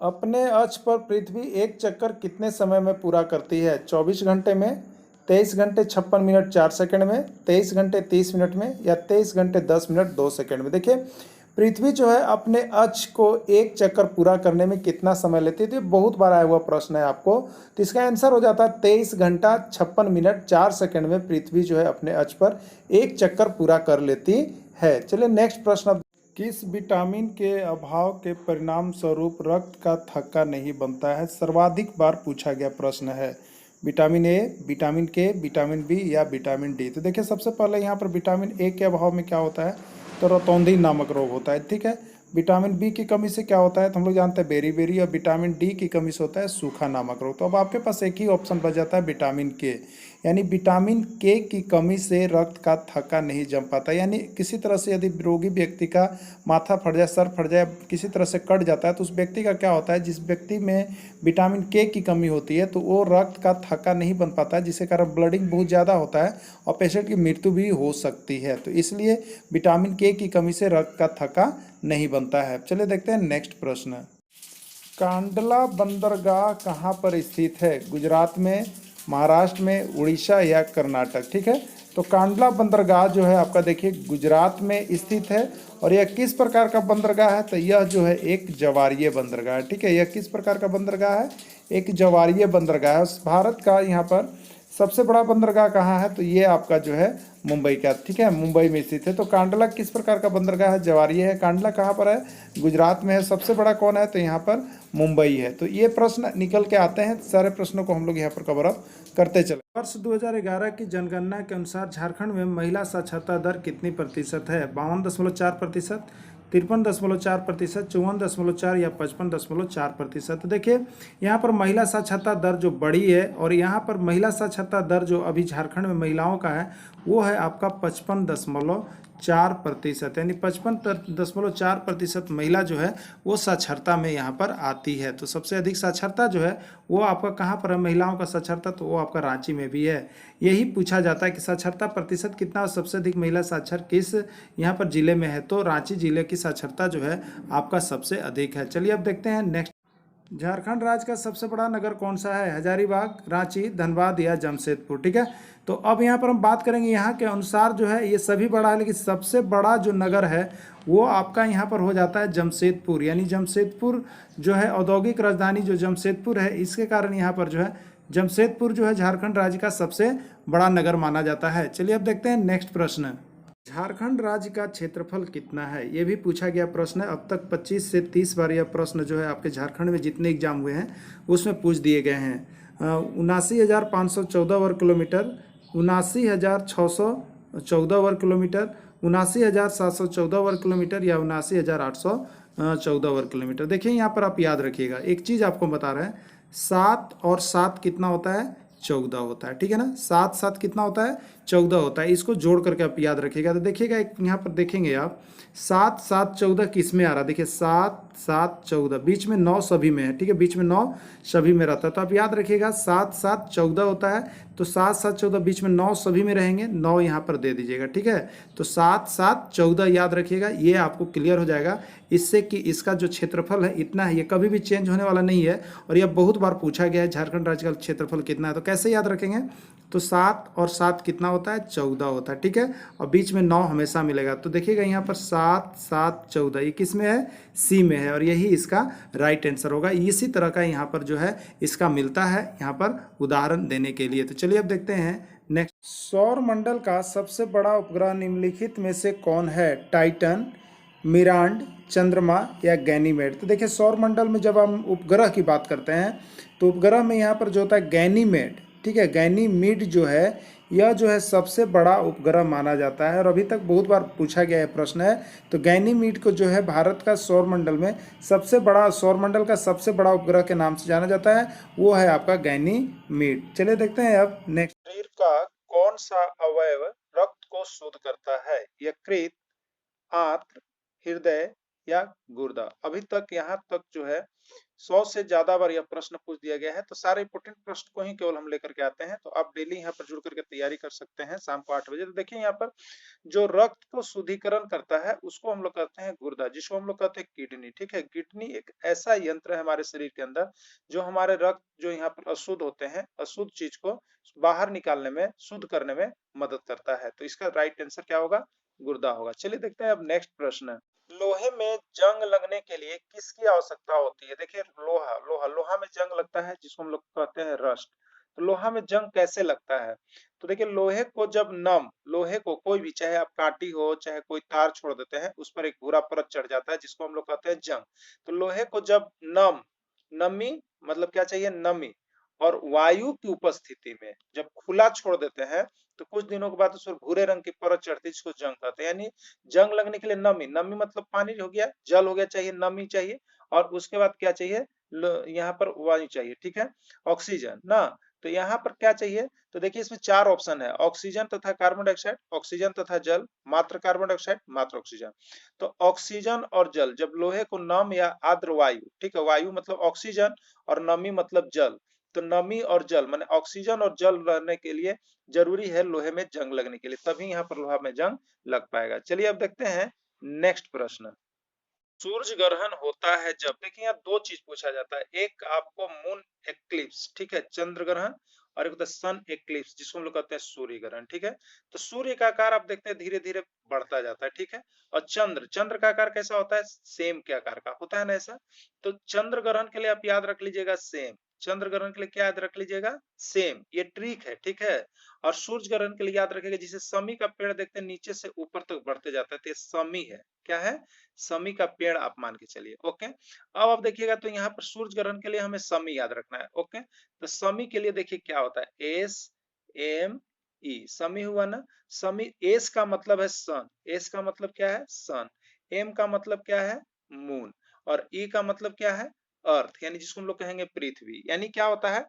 A: अपने अक्ष पर पृथ्वी एक चक्कर कितने समय में पूरा करती है? 24 घंटे में, 23 घंटे 56 मिनट 4 सेकंड में, 23 घंटे 30 मिनट में, या 23 घंटे 10 मिनट 2 सेकंड में। देखिए पृथ्वी जो है अपने अक्ष को एक चक्कर पूरा करने में कितना समय लेती है, तो ये बहुत बार आया हुआ प्रश्न है आपको। तो इसका आंसर हो जाता है 23 घंटा 56 मिनट 4 सेकंड में पृथ्वी जो है अपने अक्ष पर एक चक्कर पूरा कर लेती है। चलिए नेक्स्ट प्रश्न। किस विटामिन के अभाव के परिणाम स्वरूप रक्त का थक्का नहीं बनता है? सर्वाधिक बार पूछा गया प्रश्न है। विटामिन ए, विटामिन के, विटामिन बी या विटामिन डी। तो देखिए सबसे पहले यहाँ पर विटामिन ए के अभाव में क्या होता है, तो रतौंधी नामक रोग होता है। ठीक है, विटामिन बी की कमी से क्या होता है, तो हम लोग जानते हैं बेरी, और विटामिन डी की कमी से होता है सूखा नामक रोग। तो अब आपके पास एक ही ऑप्शन बच जाता है विटामिन के, यानी विटामिन के की कमी से रक्त का थक्का नहीं जम पाता। यानी किसी तरह से यदि रोगी व्यक्ति का माथा फट जाए, सर फट जाए, किसी तरह से कट जाता है, तो उस व्यक्ति का क्या होता है, जिस व्यक्ति में विटामिन के की कमी होती है तो वो रक्त का थक्का नहीं बन पाता है, जिसके कारण ब्लडिंग बहुत ज़्यादा होता है और पेशेंट की मृत्यु भी हो सकती है। तो इसलिए विटामिन के की कमी से रक्त का थक्का नहीं बनता है। चलिए देखते हैं नेक्स्ट प्रश्न। कांडला बंदरगाह कहाँ पर स्थित है? गुजरात में, महाराष्ट्र में, उड़ीसा या कर्नाटक। ठीक है, तो कांडला बंदरगाह जो है आपका देखिए गुजरात में स्थित है। और यह किस प्रकार का बंदरगाह है, तो यह जो है एक जवारीय बंदरगाह है। ठीक है, यह किस प्रकार का बंदरगाह है, एक जवारीय बंदरगाह है। भारत का यहाँ पर सबसे बड़ा बंदरगाह कहाँ है, तो ये आपका जो है मुंबई का। ठीक है, मुंबई में स्थित है। तो कांडला किस प्रकार का बंदरगाह है, जवारीय है। कांडला कहाँ पर है, गुजरात में है। सबसे बड़ा कौन है, तो यहाँ पर मुंबई है। तो ये प्रश्न निकल के आते हैं, सारे प्रश्नों को हम लोग यहाँ पर कवर अप करते चले। वर्ष 2011 की जनगणना के अनुसार झारखंड में महिला साक्षरता दर कितनी प्रतिशत है? 52.4%, 53.4%, 54.4% या 55.4%। तो देखिए यहाँ पर महिला साक्षरता दर जो बड़ी है, और यहाँ पर महिला साक्षरता दर जो अभी झारखंड में महिलाओं का है वो है आपका 55.4%, यानी 55.4% महिला जो है वो साक्षरता में यहाँ पर आती है। तो सबसे अधिक साक्षरता जो है वो आपका कहाँ पर है, महिलाओं का साक्षरता, तो वो आपका रांची में भी है। यही पूछा जाता है कि साक्षरता प्रतिशत कितना और सबसे अधिक महिला साक्षर किस यहाँ पर जिले में है, तो रांची जिले की साक्षरता जो है आपका सबसे अधिक है। चलिए अब देखते हैं नेक्स्ट। झारखंड राज्य का सबसे बड़ा नगर कौन सा है? हजारीबाग, रांची, धनबाद या जमशेदपुर। ठीक है, तो अब यहाँ पर हम बात करेंगे यहाँ के अनुसार जो है ये सभी बड़ा है, लेकिन सबसे बड़ा जो नगर है वो आपका यहाँ पर हो जाता है जमशेदपुर। यानी जमशेदपुर जो है औद्योगिक राजधानी जो जमशेदपुर है, इसके कारण यहाँ पर जो है जमशेदपुर जो है झारखंड राज्य का सबसे बड़ा नगर माना जाता है। चलिए अब देखते हैं नेक्स्ट प्रश्न। झारखंड राज्य का क्षेत्रफल कितना है? ये भी पूछा गया प्रश्न है। अब तक 25 से 30 बार यह प्रश्न जो है आपके झारखंड में जितने एग्जाम हुए हैं उसमें पूछ दिए गए हैं। 79,514 वर्ग किलोमीटर, 79,614 वर्ग किलोमीटर, 79,714 वर्ग किलोमीटर या 79,814 वर्ग किलोमीटर। देखिए यहाँ पर आप याद रखिएगा एक चीज़ आपको बता रहे हैं, 7 और 7 कितना होता है, 14 होता है। ठीक है ना, 7 7 कितना होता है, 14 होता है। इसको जोड़ करके आप याद रखिएगा। तो देखिएगा एक यहाँ पर देखेंगे आप 7 7 14 किस में आ रहा है, देखिए 7 7 14, बीच में 9 सभी में है। ठीक है, बीच में 9 सभी में रहता है। तो आप याद रखिएगा 7 7 14 होता है, तो 7 7 14 बीच में 9 सभी में रहेंगे, 9 यहाँ पर दे दीजिएगा। ठीक है, तो 7 7 14 याद रखिएगा, ये आपको क्लियर हो जाएगा इससे कि इसका जो क्षेत्रफल है इतना है, ये कभी भी चेंज होने वाला नहीं है। और यह बहुत बार पूछा गया है झारखंड राज्य का क्षेत्रफल कितना है, तो कैसे याद रखेंगे, तो 7 और 7 कितना होता है, 14 होता है। ठीक है, और बीच में 9 हमेशा मिलेगा। तो देखिएगा यहाँ पर 7 7 14 ये किस में है, सी में है, और यही इसका राइट आंसर होगा। इसी तरह का यहाँ पर जो है इसका मिलता है यहाँ पर उदाहरण देने के लिए। तो चलिए अब देखते हैं नेक्स्ट। सौर मंडल का सबसे बड़ा उपग्रह निम्नलिखित में से कौन है? टाइटन, मिरांड, चंद्रमा या गैनीमेड। तो देखिए सौर मंडल में जब हम उपग्रह की बात करते हैं तो उपग्रह में यहाँ पर जो होता है गैनीमेड। ठीक है, गैनीमीड जो है यह जो है सबसे बड़ा उपग्रह माना जाता है, और अभी तक बहुत बार पूछा गया है प्रश्न है। तो गैनीमीड को जो है भारत का सौरमंडल में सबसे बड़ा, सौरमंडल का सबसे बड़ा उपग्रह के नाम से जाना जाता है, वो है आपका गैनीमीड। चलिए देखते हैं अब नेक्स्ट। शरीर का कौन सा अवयव रक्त को शुद्ध करता है? यकृत, आंत्र, हृदय या गुर्दा। अभी तक यहाँ तक जो है 100 से ज्यादा बार यह प्रश्न पूछ दिया गया है, तो सारे इंपोर्टेंट प्रश्न को ही केवल हम लेकर के आते हैं। तो आप डेली यहाँ पर जुड़ करके तैयारी कर सकते हैं शाम को 8 बजे। तो देखिए यहाँ पर जो रक्त को शुद्धिकरण करता है उसको हम लोग कहते हैं गुर्दा, जिसको हम लोग कहते हैं किडनी। ठीक है, किडनी एक ऐसा यंत्र है हमारे शरीर के अंदर जो हमारे रक्त जो यहाँ पर अशुद्ध होते हैं, अशुद्ध चीज को बाहर निकालने में, शुद्ध करने में मदद करता है। तो इसका राइट आंसर क्या होगा? गुर्दा होगा। चलिए देखते हैं अब नेक्स्ट प्रश्न। लोहे में जंग लगने के लिए किसकी आवश्यकता होती है? देखिए लोहा लोहा लोहा में जंग लगता है जिसको हम लोग कहते हैं रस्ट। तो लोहा में जंग कैसे लगता है? तो देखिए लोहे को जब लोहे को कोई भी, चाहे आप कांटी हो चाहे कोई तार छोड़ देते हैं, उस पर एक भूरा परत चढ़ जाता है जिसको हम लोग कहते हैं जंग। तो लोहे को जब नमी मतलब क्या चाहिए? नमी और वायु की उपस्थिति में जब खुला छोड़ देते हैं तो कुछ दिनों के बाद उस पर भूरे रंग की परत चढ़ती है जिसको जंग कहते हैं। यानी जंग लगने के लिए नमी मतलब पानी हो गया, जल हो गया, चाहिए नमी चाहिए, और उसके बाद क्या चाहिए? यहाँ पर वायु चाहिए। ठीक है, ऑक्सीजन ना। तो यहाँ पर क्या चाहिए? तो देखिए इसमें 4 ऑप्शन है, ऑक्सीजन तथा कार्बन डाइऑक्साइड, ऑक्सीजन तथा जल, मात्र कार्बन डाइऑक्साइड, मात्र ऑक्सीजन। तो ऑक्सीजन और जल, जब लोहे को नम या आर्द्र वायु, ठीक है, वायु मतलब ऑक्सीजन और नमी मतलब जल, तो नमी और जल माने ऑक्सीजन और जल रहने के लिए जरूरी है लोहे में जंग लगने के लिए, तभी यहाँ पर लोहा में जंग लग पाएगा। चलिए अब देखते हैं नेक्स्ट प्रश्न। सूर्य ग्रहण होता है जब, देखिए यहाँ 2 चीज पूछा जाता है, एक आपको मून एक्लिप्स, ठीक है, चंद्र ग्रहण, और एक होता है सन एक्लिप्स जिसको हम लोग कहते हैं सूर्य ग्रहण। ठीक है, तो सूर्य का आकार आप देखते हैं धीरे धीरे बढ़ता जाता है। ठीक है, और चंद्र का आकार कैसा होता है? सेम के आकार का होता है ना ऐसा। तो चंद्र ग्रहण के लिए आप याद रख लीजिएगा सेम, चंद्र ग्रहण के लिए क्या याद रख लीजिएगा? सेम, ये ट्रिक है। ठीक है, और सूर्य ग्रहण के लिए याद रखेगा जिसे समी का पेड़ देखते हैं नीचे से ऊपर तक बढ़ते जाता है, तो ये समी है। क्या है? समी का पेड़ आप मान के चलिए। ओके, अब आप देखिएगा तो यहाँ पर सूर्य ग्रहण के लिए हमें समी याद रखना है। ओके, तो समी के लिए देखिए क्या होता है? एस एम ई, समी हुआ ना। समी, एस का मतलब है सन, एस का मतलब क्या है? सन। एम का मतलब क्या है? मून। और ई का मतलब क्या है? अर्थ, यानी जिसको हम लोग कहेंगे पृथ्वी। यानी क्या होता है?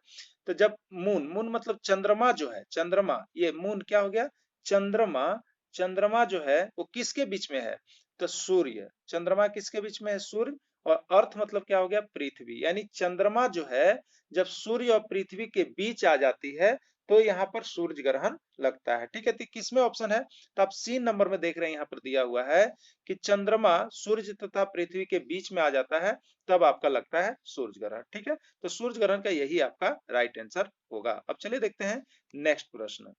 A: तो जब मून मतलब चंद्रमा जो है, चंद्रमा, ये मून क्या हो गया? चंद्रमा। चंद्रमा जो है वो किसके बीच में है? तो सूर्य। चंद्रमा किसके बीच में है? सूर्य। और अर्थ मतलब क्या हो गया? पृथ्वी। यानी चंद्रमा जो है जब सूर्य और पृथ्वी के बीच आ जाती है तो यहाँ पर सूर्य ग्रहण लगता है। ठीक है, तो किसमें ऑप्शन है? तो आप सी नंबर में देख रहे हैं, यहाँ पर दिया हुआ है कि चंद्रमा सूर्य तथा पृथ्वी के बीच में आ जाता है तब आपका लगता है सूर्य ग्रहण। ठीक है, तो सूर्य ग्रहण का यही आपका राइट आंसर होगा। अब चलिए देखते हैं नेक्स्ट प्रश्न।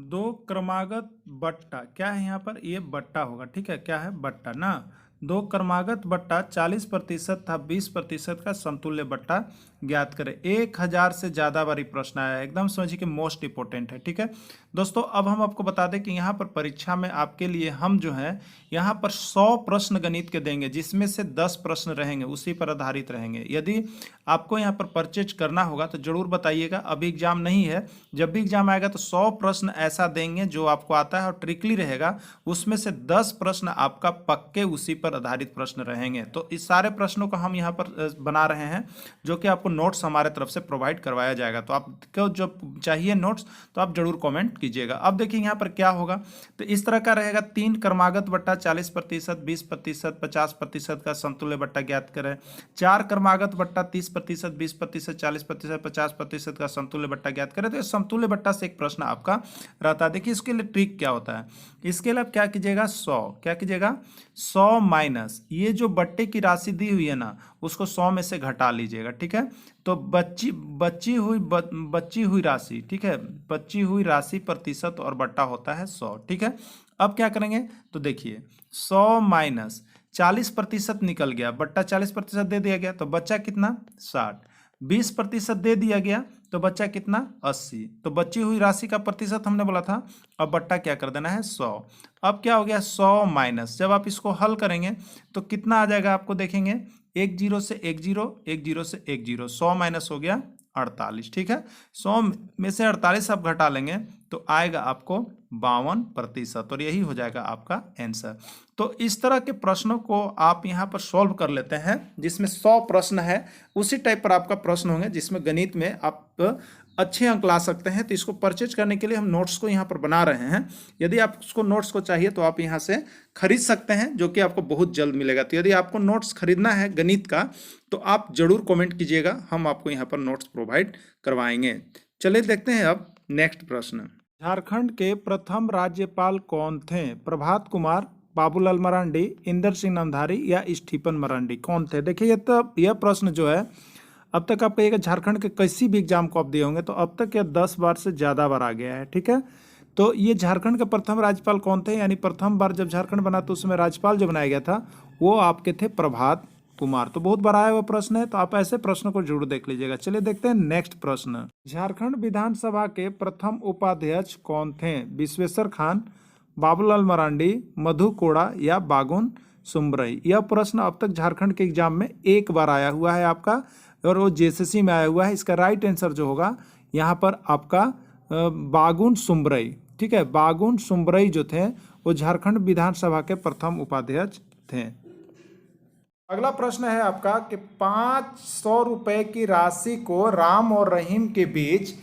A: 2 क्रमागत बट्टा, क्या है यहाँ पर? ये बट्टा होगा। ठीक है, क्या है? बट्टा ना। 2 क्रमागत बट्टा 40% था 20% का समतुल्य बट्टा ज्ञात करें। 1000 से ज्यादा बारी प्रश्न आया है, एकदम समझिए कि मोस्ट इंपोर्टेंट है। ठीक है दोस्तों, अब हम आपको बता दें कि यहाँ पर परीक्षा में आपके लिए हम जो है यहाँ पर 100 प्रश्न गणित के देंगे, जिसमें से 10 प्रश्न रहेंगे उसी पर आधारित रहेंगे। यदि आपको यहाँ पर परचेज करना होगा तो जरूर बताइएगा। अभी एग्जाम नहीं है, जब भी एग्जाम आएगा तो 100 प्रश्न ऐसा देंगे जो आपको आता है और ट्रिकली रहेगा, उसमें से 10 प्रश्न आपका पक्के उसी पर आधारित प्रश्न रहेंगे। तो इस सारे प्रश्नों को हम यहाँ पर बना रहे हैं जो कि आपको नोट्स हमारे तरफ से प्रोवाइड करवाया जाएगा। तो आपको जो चाहिए नोट्स तो आप जरूर कमेंट कीजिएगा। अब देखिए यहाँ पर क्या होगा, तो इस तरह का रहेगा 3 क्रमागत बट्टा 40%, 20%, 50% का समतुल्य बट्टा ज्ञात करें। 4 क्रमागत बट्टा 30%, 20%, 40%, 50% का समतुल्य बट्टा ज्ञात करें। तो इस समतुल्य बट्टा से एक प्रश्न आपका रहता है। देखिए इसके लिए ट्रिक क्या होता है, इसके लिए आप क्या कीजिएगा? 100, क्या कीजिएगा? 100 माइनस ये जो बट्टे की राशि दी हुई है ना, उसको 100 में से घटा लीजिएगा। ठीक है, तो बची हुई राशि, ठीक है, बची हुई राशि प्रतिशत और बट्टा होता है 100। ठीक है, अब क्या करेंगे? तो देखिए 100 माइनस 40% निकल गया, बट्टा 40% दे दिया गया तो बच्चा कितना? 60। 20% दे दिया गया तो बच्चा कितना? 80। तो बची हुई राशि का प्रतिशत हमने बोला था, अब बट्टा क्या कर देना है? 100। अब क्या हो गया? 100 माइनस, जब आप इसको हल करेंगे तो कितना आ जाएगा आपको देखेंगे? 1 0 से 1 0, 1 0 से 1 0, 100 माइनस हो गया 48। ठीक है, 100 में से 48 आप घटा लेंगे तो आएगा आपको 52%, और यही हो जाएगा आपका आंसर। तो इस तरह के प्रश्नों को आप यहाँ पर सॉल्व कर लेते हैं, जिसमें 100 प्रश्न है, उसी टाइप पर आपका प्रश्न होंगे जिसमें गणित में आप अच्छे अंक ला सकते हैं। तो इसको परचेज करने के लिए हम नोट्स को यहाँ पर बना रहे हैं। यदि आप उसको नोट्स को चाहिए तो आप यहाँ से खरीद सकते हैं, जो कि आपको बहुत जल्द मिलेगा। तो यदि आपको नोट्स खरीदना है गणित का तो आप जरूर कमेंट कीजिएगा, हम आपको यहाँ पर नोट्स प्रोवाइड करवाएंगे। चलिए देखते हैं अब नेक्स्ट प्रश्न। झारखंड के प्रथम राज्यपाल कौन थे? प्रभात कुमार, बाबूलाल मरांडी, इंदर सिंह नंदारी या स्टीफन मरांडी, कौन थे? देखिए यह प्रश्न जो है अब तक आप कहिएगा झारखंड के किसी भी एग्जाम को आप दिए होंगे तो अब तक यह 10 बार से ज़्यादा बार आ गया है। ठीक है, तो ये झारखंड के प्रथम राज्यपाल कौन थे, यानी प्रथम बार जब झारखंड बना तो उसमें राज्यपाल जो बनाया गया था वो आपके थे प्रभात कुमार। तो बहुत बार आया हुआ प्रश्न है, तो आप ऐसे प्रश्न को जरूर देख लीजिएगा। चलिए देखते हैं नेक्स्ट प्रश्न। झारखंड विधानसभा के प्रथम उपाध्यक्ष कौन थे? विश्वेश्वर खान, बाबूलाल मरांडी, मधु कोड़ा या बागुन सुमरई। यह प्रश्न अब तक झारखंड के एग्जाम में एक बार आया हुआ है आपका, और वो जेएसएससी में आया हुआ है। इसका राइट आंसर जो होगा यहाँ पर आपका बागुन सुमरई। ठीक है, बागुन सुमरई जो थे वो झारखंड विधानसभा के प्रथम उपाध्यक्ष थे। अगला प्रश्न है आपका कि 500 रुपए की राशि को राम और रहीम के बीच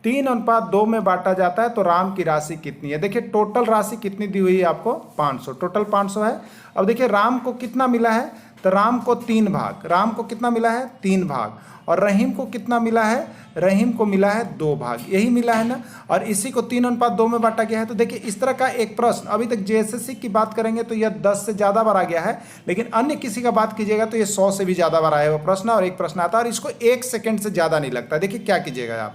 A: 3:2 में बांटा जाता है तो राम की राशि कितनी है? देखिए टोटल राशि कितनी दी हुई है आपको? 500, टोटल 500 है। अब देखिए राम को कितना मिला है, तो राम को 3 भाग। राम को कितना मिला है? 3 भाग। और रहीम को कितना मिला है? रहीम को मिला है 2 भाग, यही मिला है ना। और इसी को 3:2 में बांटा गया है। तो देखिए इस तरह का एक प्रश्न अभी तक जेएसएससी की बात करेंगे तो यह 10 से ज़्यादा बार आ गया है, लेकिन अन्य किसी का बात कीजिएगा तो ये 100 से भी ज़्यादा बार आया हुआ प्रश्न और एक प्रश्न आता है, और इसको 1 सेकेंड से ज़्यादा नहीं लगता। देखिए क्या कीजिएगा आप,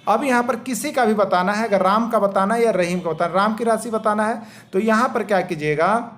A: अब यहाँ पर किसी का भी बताना है, अगर राम का बताना है या रहीम का बताना है, राम की राशि बताना है तो यहाँ पर क्या कीजिएगा,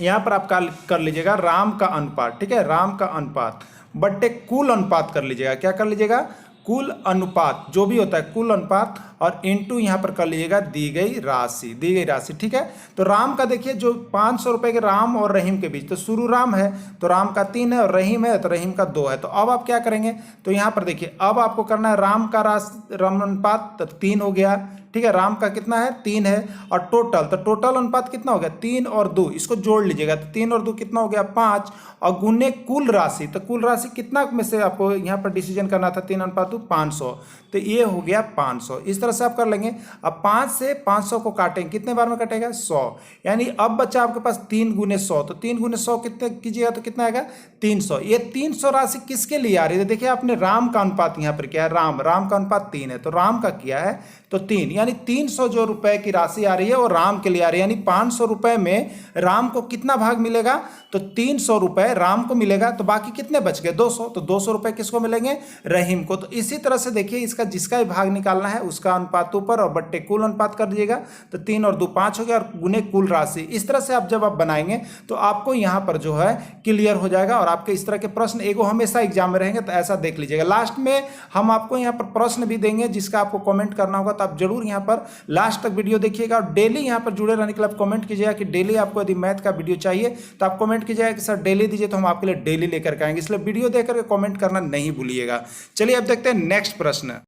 A: यहाँ पर आप कर लीजिएगा राम का अनुपात। ठीक है, राम का अनुपात बट्टे कुल अनुपात कर लीजिएगा। क्या कर लीजिएगा? कुल अनुपात, जो भी होता है कुल अनुपात, और इनटू यहाँ पर कर लीजिएगा दी गई राशि। ठीक है, तो राम का देखिए जो 500 रुपए के राम और रहीम के बीच, तो शुरू राम है तो राम का 3 है, और रहीम है तो रहीम का 2 है। तो अब आप क्या करेंगे, तो यहाँ पर देखिए अब आपको करना है राम का राम अनुपात, तो 3 हो गया। ठीक है, राम का कितना है? 3 है। और टोटल, तो टोटल अनुपात कितना हो गया? 3 और 2, इसको जोड़ लीजिएगा तो 3 और 2 कितना हो गया? 5। और गुने कुल राशि, तो कुल राशि कितना में से आपको यहाँ पर डिसीजन करना था? 3:2 500, तो ये हो गया 500। इस तरह से आप कर लेंगे। अब 5 से 500 को काटेंगे, कितने बार में कटेगा? 100। यानी अब बचा आपके पास 3 गुने 100, तो 3 गुने 100 कितने कीजिएगा तो कितना आएगा? 300। ये 300 राशि किसके लिए आ रही है? देखिए आपने राम का अनुपात यहाँ पर किया है, राम का अनुपात 3 है, तो राम का किया है तो 3, यानी 300 जो रुपए की राशि आ रही है वो राम के लिए आ रही है। यानी 500 रुपए में राम को कितना भाग मिलेगा? तो 300 रुपए राम को मिलेगा, तो बाकी कितने बच गए? 200। तो 200 रुपए किसको मिलेंगे? रहीम को। तो इसी तरह से देखिए इसका जिसका भी भाग निकालना है उसका अनुपात ऊपर और बट्टे कुल अनुपात कर दीजिएगा, तो 3 और 2 5 हो गया, और गुने कुल राशि। इस तरह से आप जब आप बनाएंगे तो आपको यहाँ पर जो है क्लियर हो जाएगा। और आपके इस तरह के प्रश्न एगो हमेशा एग्जाम में रहेंगे, तो ऐसा देख लीजिएगा। लास्ट में हम आपको यहाँ पर प्रश्न भी देंगे जिसका आपको कमेंट करना होगा, तो आप जरूर यहाँ पर लास्ट तक वीडियो देखिएगा। और डेली यहाँ पर जुड़े रहने के लिए आप कमेंट कीजिएगा कि डेली आपको यदि मैथ का वीडियो चाहिए तो आप कमेंट कीजिएगा कि सर डेली दीजिए, तो हम आपके लिए डेली लेकर के आएंगे। इसलिए वीडियो देख करके कमेंट करना नहीं भूलिएगा। चलिए अब देखते हैं नेक्स्ट प्रश्न।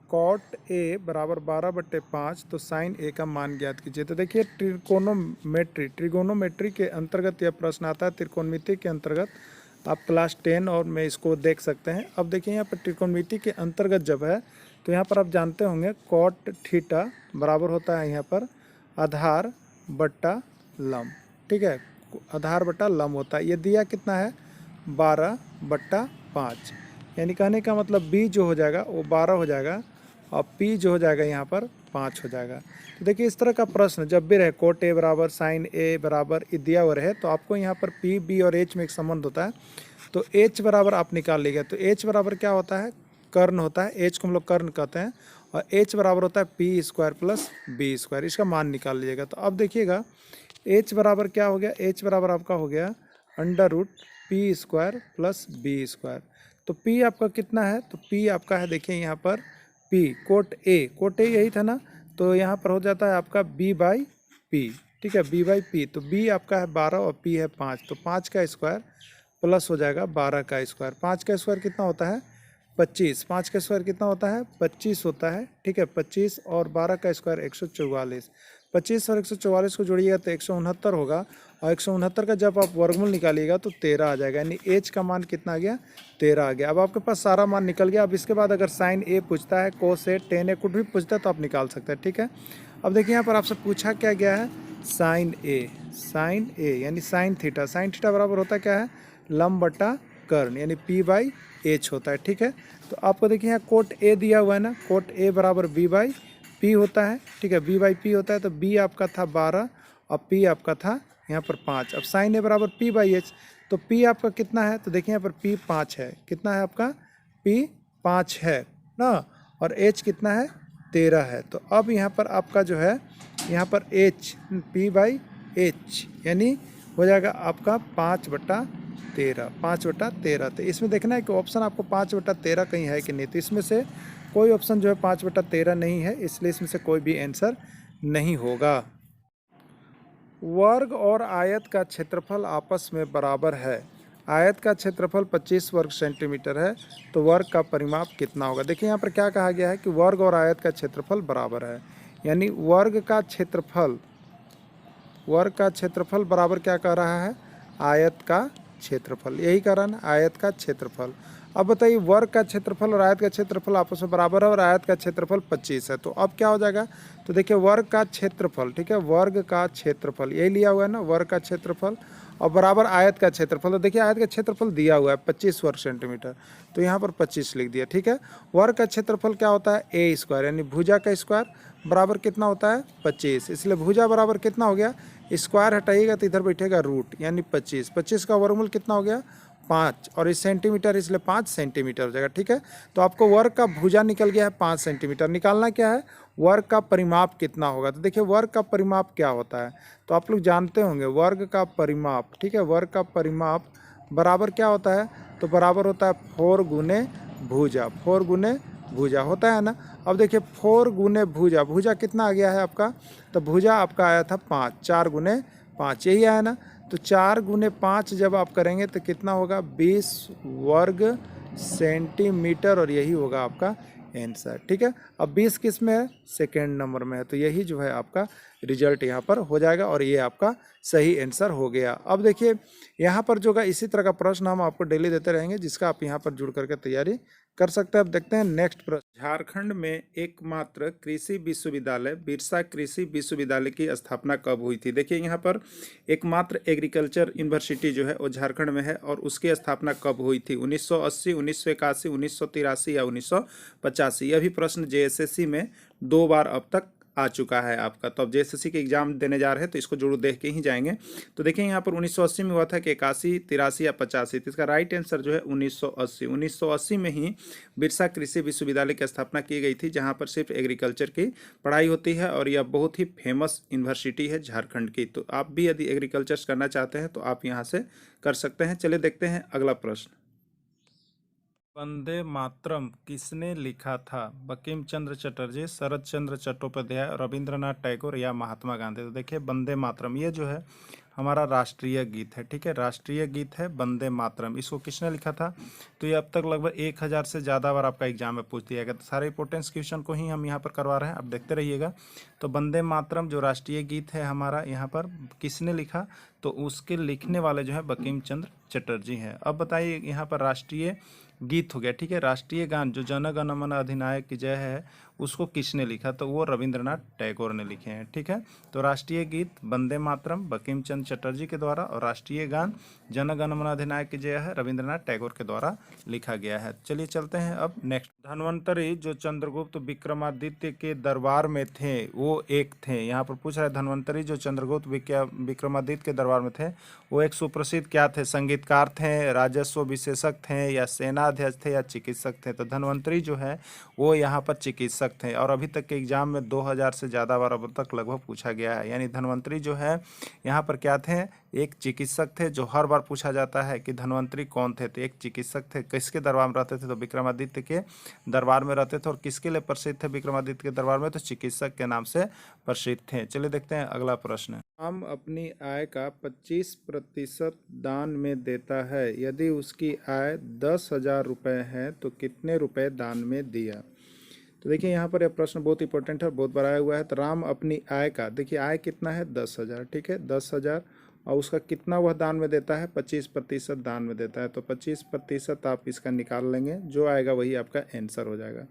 A: कॉट ए बराबर 12/5, तो साइन ए का मान ज्ञात कीजिए। तो देखिए ट्रिगोनोमेट्री के अंतर्गत यह प्रश्न आता है, त्रिकोणमिति के अंतर्गत। आप क्लास 10 और में इसको देख सकते हैं। अब देखिए यहाँ पर त्रिकोणमिति के अंतर्गत जब है तो यहाँ पर आप जानते होंगे कॉट थीटा बराबर होता है यहाँ पर आधार बट्टा लंब। ठीक है, आधार बट्टा लंब होता है। ये दिया कितना है? 12/5, यानी कहने का मतलब b जो हो जाएगा वो 12 हो जाएगा, और p जो हो जाएगा यहाँ पर 5 हो जाएगा। तो देखिए इस तरह का प्रश्न जब भी रहे, कोट ए बराबर साइन ए बराबर दिया हुआ रहे, तो आपको यहाँ पर p, b और h में एक संबंध होता है। तो h बराबर आप निकाल लीजिए। तो h बराबर क्या होता है? कर्ण होता है। h को हम लोग कर्ण कहते हैं, और h बराबर होता है p² प्लस b²। इसका मान निकाल लीजिएगा। तो अब देखिएगा h बराबर क्या हो गया? h बराबर आपका हो गया √p² प्लस b²। तो p आपका कितना है? तो p आपका है देखिए यहाँ पर p, कोट ए यही था ना, तो यहाँ पर हो जाता है आपका b/p। ठीक है, b/p। तो b आपका है 12 और p है 5, तो 5 का स्क्वायर प्लस हो जाएगा 12 का स्क्वायर। 5 का स्क्वायर कितना होता है? 25। 5 का स्क्वायर कितना होता है? 25 होता है। ठीक है, 25 और 12 का स्क्वायर 144। 25 और 144 को जोड़िएगा तो 169 होगा, और 169 का जब आप वर्गमूल निकालिएगा तो 13 आ जाएगा, यानी एच का मान कितना आ गया, 13 आ गया। अब आपके पास सारा मान निकल गया। अब इसके बाद अगर साइन ए पूछता है, कोस ए, टेन ए, कुछ भी पूछता है तो आप निकाल सकते हैं, ठीक है। अब देखिए यहाँ पर आपसे पूछा क्या गया है, साइन ए यानी साइन थीटा बराबर होता क्या है, लंब बटा कर्ण, यानी p/h होता है, ठीक है। तो आपको देखिए यहाँ कोट ए दिया हुआ है ना, कोट ए बराबर b/p होता है, ठीक है, b/p होता है। तो b आपका था 12 और p आपका था यहाँ पर 5। अब साइन ए बराबर p/h, तो p आपका कितना है, तो देखिए यहाँ पर p 5 है, कितना है आपका, p 5 है ना, और h कितना है, 13 है। तो अब यहाँ पर आपका जो है, यहाँ पर h p/h यानी हो जाएगा आपका 5/13। तो इसमें देखना है कि ऑप्शन आपको 5/13 कहीं है कि नहीं। तो इसमें से कोई ऑप्शन जो है 5/13 नहीं है, इसलिए इसमें से कोई भी आंसर नहीं होगा। वर्ग और आयत का क्षेत्रफल आपस में बराबर है। आयत का क्षेत्रफल 25 वर्ग सेंटीमीटर है, तो वर्ग का परिमाप कितना होगा। देखिए यहाँ पर क्या कहा गया है कि वर्ग और आयत का क्षेत्रफल बराबर है, यानी वर्ग का क्षेत्रफल बराबर क्या कह रहा है, आयत का क्षेत्रफल, यही कारण आयत का क्षेत्रफल। अब बताइए वर्ग का क्षेत्रफल और आयत का क्षेत्रफल आपस में बराबर है और आयत का क्षेत्रफल 25 है, तो अब क्या हो जाएगा, तो देखिए वर्ग का क्षेत्रफल, ठीक है, वर्ग का क्षेत्रफल यही लिया हुआ है ना, वर्ग का क्षेत्रफल और बराबर आयत का क्षेत्रफल। तो देखिए आयत का क्षेत्रफल दिया हुआ है 25 वर्ग सेंटीमीटर, तो यहाँ पर 25 लिख दिया, ठीक है। वर्ग का क्षेत्रफल क्या होता है, ए स्क्वायर, यानी भुजा का स्क्वायर बराबर कितना होता है, 25, इसलिए भुजा बराबर कितना हो गया, स्क्वायर हटाइएगा तो इधर बैठेगा रूट, यानी 25 का वर्गमूल कितना हो गया, 5, और इस सेंटीमीटर इसलिए 5 सेंटीमीटर हो जाएगा, ठीक है। तो आपको वर्ग का भुजा निकल गया है 5 सेंटीमीटर। निकालना क्या है, वर्ग का परिमाप कितना होगा। तो देखिए वर्ग का परिमाप क्या होता है, तो आप लोग जानते होंगे वर्ग का परिमाप, ठीक है, वर्ग का परिमाप बराबर क्या होता है, तो बराबर होता है 4 गुने भुजा होता है ना। अब देखिए 4 गुने भुजा कितना आ गया है आपका, तो भुजा आपका आया था 5, 4 गुने 5 यही आया ना। तो 4 गुने 5 जब आप करेंगे तो कितना होगा, 20 वर्ग सेंटीमीटर, और यही होगा आपका आंसर, ठीक है। अब 20 किस में है, सेकेंड नंबर में है, तो यही जो है आपका रिजल्ट यहाँ पर हो जाएगा और ये आपका सही आंसर हो गया। अब देखिए यहाँ पर जो है इसी तरह का प्रश्न हम आपको डेली देते रहेंगे, जिसका आप यहाँ पर जुड़ करके तैयारी कर सकते हैं। अब देखते हैं नेक्स्ट प्रश्न। झारखंड में एकमात्र कृषि विश्वविद्यालय बिरसा कृषि विश्वविद्यालय की स्थापना कब हुई थी। देखिए यहाँ पर एकमात्र एग्रीकल्चर यूनिवर्सिटी जो है वो झारखंड में है, और उसकी स्थापना कब हुई थी, 1980, 1981, 1983 या 1985। यह भी प्रश्न जेएसएससी में 2 बार अब तक आ चुका है आपका। तो अब जेएसएससी के एग्जाम देने जा रहे हैं तो इसको जरूर देख के ही जाएंगे। तो देखिए यहाँ पर 1980 में हुआ था कि 81, 83 या 85, तो इसका राइट आंसर जो है 1980। 1980 में ही बिरसा कृषि विश्वविद्यालय की स्थापना की गई थी, जहाँ पर सिर्फ एग्रीकल्चर की पढ़ाई होती है, और यह बहुत ही फेमस यूनिवर्सिटी है झारखंड की। तो आप भी यदि एग्रीकल्चर करना चाहते हैं तो आप यहाँ से कर सकते हैं। चलिए देखते हैं अगला प्रश्न। वंदे मातरम किसने लिखा था, बंकिम चंद्र चटर्जी, शरद चंद्र चट्टोपाध्याय, रविंद्रनाथ टैगोर या महात्मा गांधी। तो देखिए वंदे मातरम ये जो है हमारा राष्ट्रीय गीत है, ठीक है, राष्ट्रीय गीत है वंदे मातरम। इसको किसने लिखा था, तो ये अब तक लगभग 1000 से ज़्यादा बार आपका एग्जाम में पूछ दिया गया। तो सारे इंपॉर्टेंस क्वेश्चन को ही हम यहाँ पर करवा रहे हैं, अब देखते रहिएगा। तो वंदे मातरम जो राष्ट्रीय गीत है हमारा, यहाँ पर किसने लिखा, तो उसके लिखने वाले जो है बंकिम चंद्र चटर्जी हैं। अब बताइए यहाँ पर राष्ट्रीय गीत हो गया, ठीक है, राष्ट्रीय गान जो जन गण मन अधिनायक की जय है उसको किसने लिखा, तो वो रविंद्रनाथ टैगोर ने लिखे हैं, ठीक है। तो राष्ट्रीय गीत वंदे मातरम बंकिम चंद्र चटर्जी के द्वारा, और राष्ट्रीय गान जन गण मन अधिनायक की जय है रविंद्रनाथ टैगोर के द्वारा लिखा गया है। चलिए चलते हैं अब नेक्स्ट। धन्वंतरी जो चंद्रगुप्त विक्रमादित्य के दरबार में थे वो एक थे, यहाँ पर पूछ रहा है धन्वंतरी जो चंद्रगुप्त विक्रमादित्य के दरबार में थे वो एक सुप्रसिद्ध क्या थे, संगीतकार थे, राजस्व विशेषज्ञ थे, या सेनाध्यक्ष थे, या चिकित्सक थे। तो धन्वंतरी जो है वो यहाँ पर चिकित्सक थे, और अभी तक के एग्जाम में 2000 से ज़्यादा बार अब तक लगभग पूछा गया है। यानी धन्वंतरी जो है यहाँ पर क्या थे, एक चिकित्सक थे, जो हर बार पूछा जाता है कि धन्वंतरी कौन थे, तो एक चिकित्सक थे। किसके दरबार में रहते थे, तो विक्रमादित्य के दरबार में रहते थे, और किसके लिए प्रसिद्ध थे विक्रमादित्य के दरबार में, तो चिकित्सक के नाम से प्रसिद्ध थे। चलिए देखते हैं अगला प्रश्न। हम अपनी आय का 25% दान में देता है, यदि उसकी आय 10,000 रुपये है तो कितने रुपए दान में दिया। तो देखिए यहाँ पर यह प्रश्न बहुत इंपॉर्टेंट है, बहुत बड़ा आया हुआ है। तो राम अपनी आय का, देखिए आय कितना है 10,000, ठीक है, 10,000 और उसका कितना वह दान में देता है, 25% दान में देता है। तो 25% आप इसका निकाल लेंगे, जो आएगा वही आपका आंसर हो जाएगा।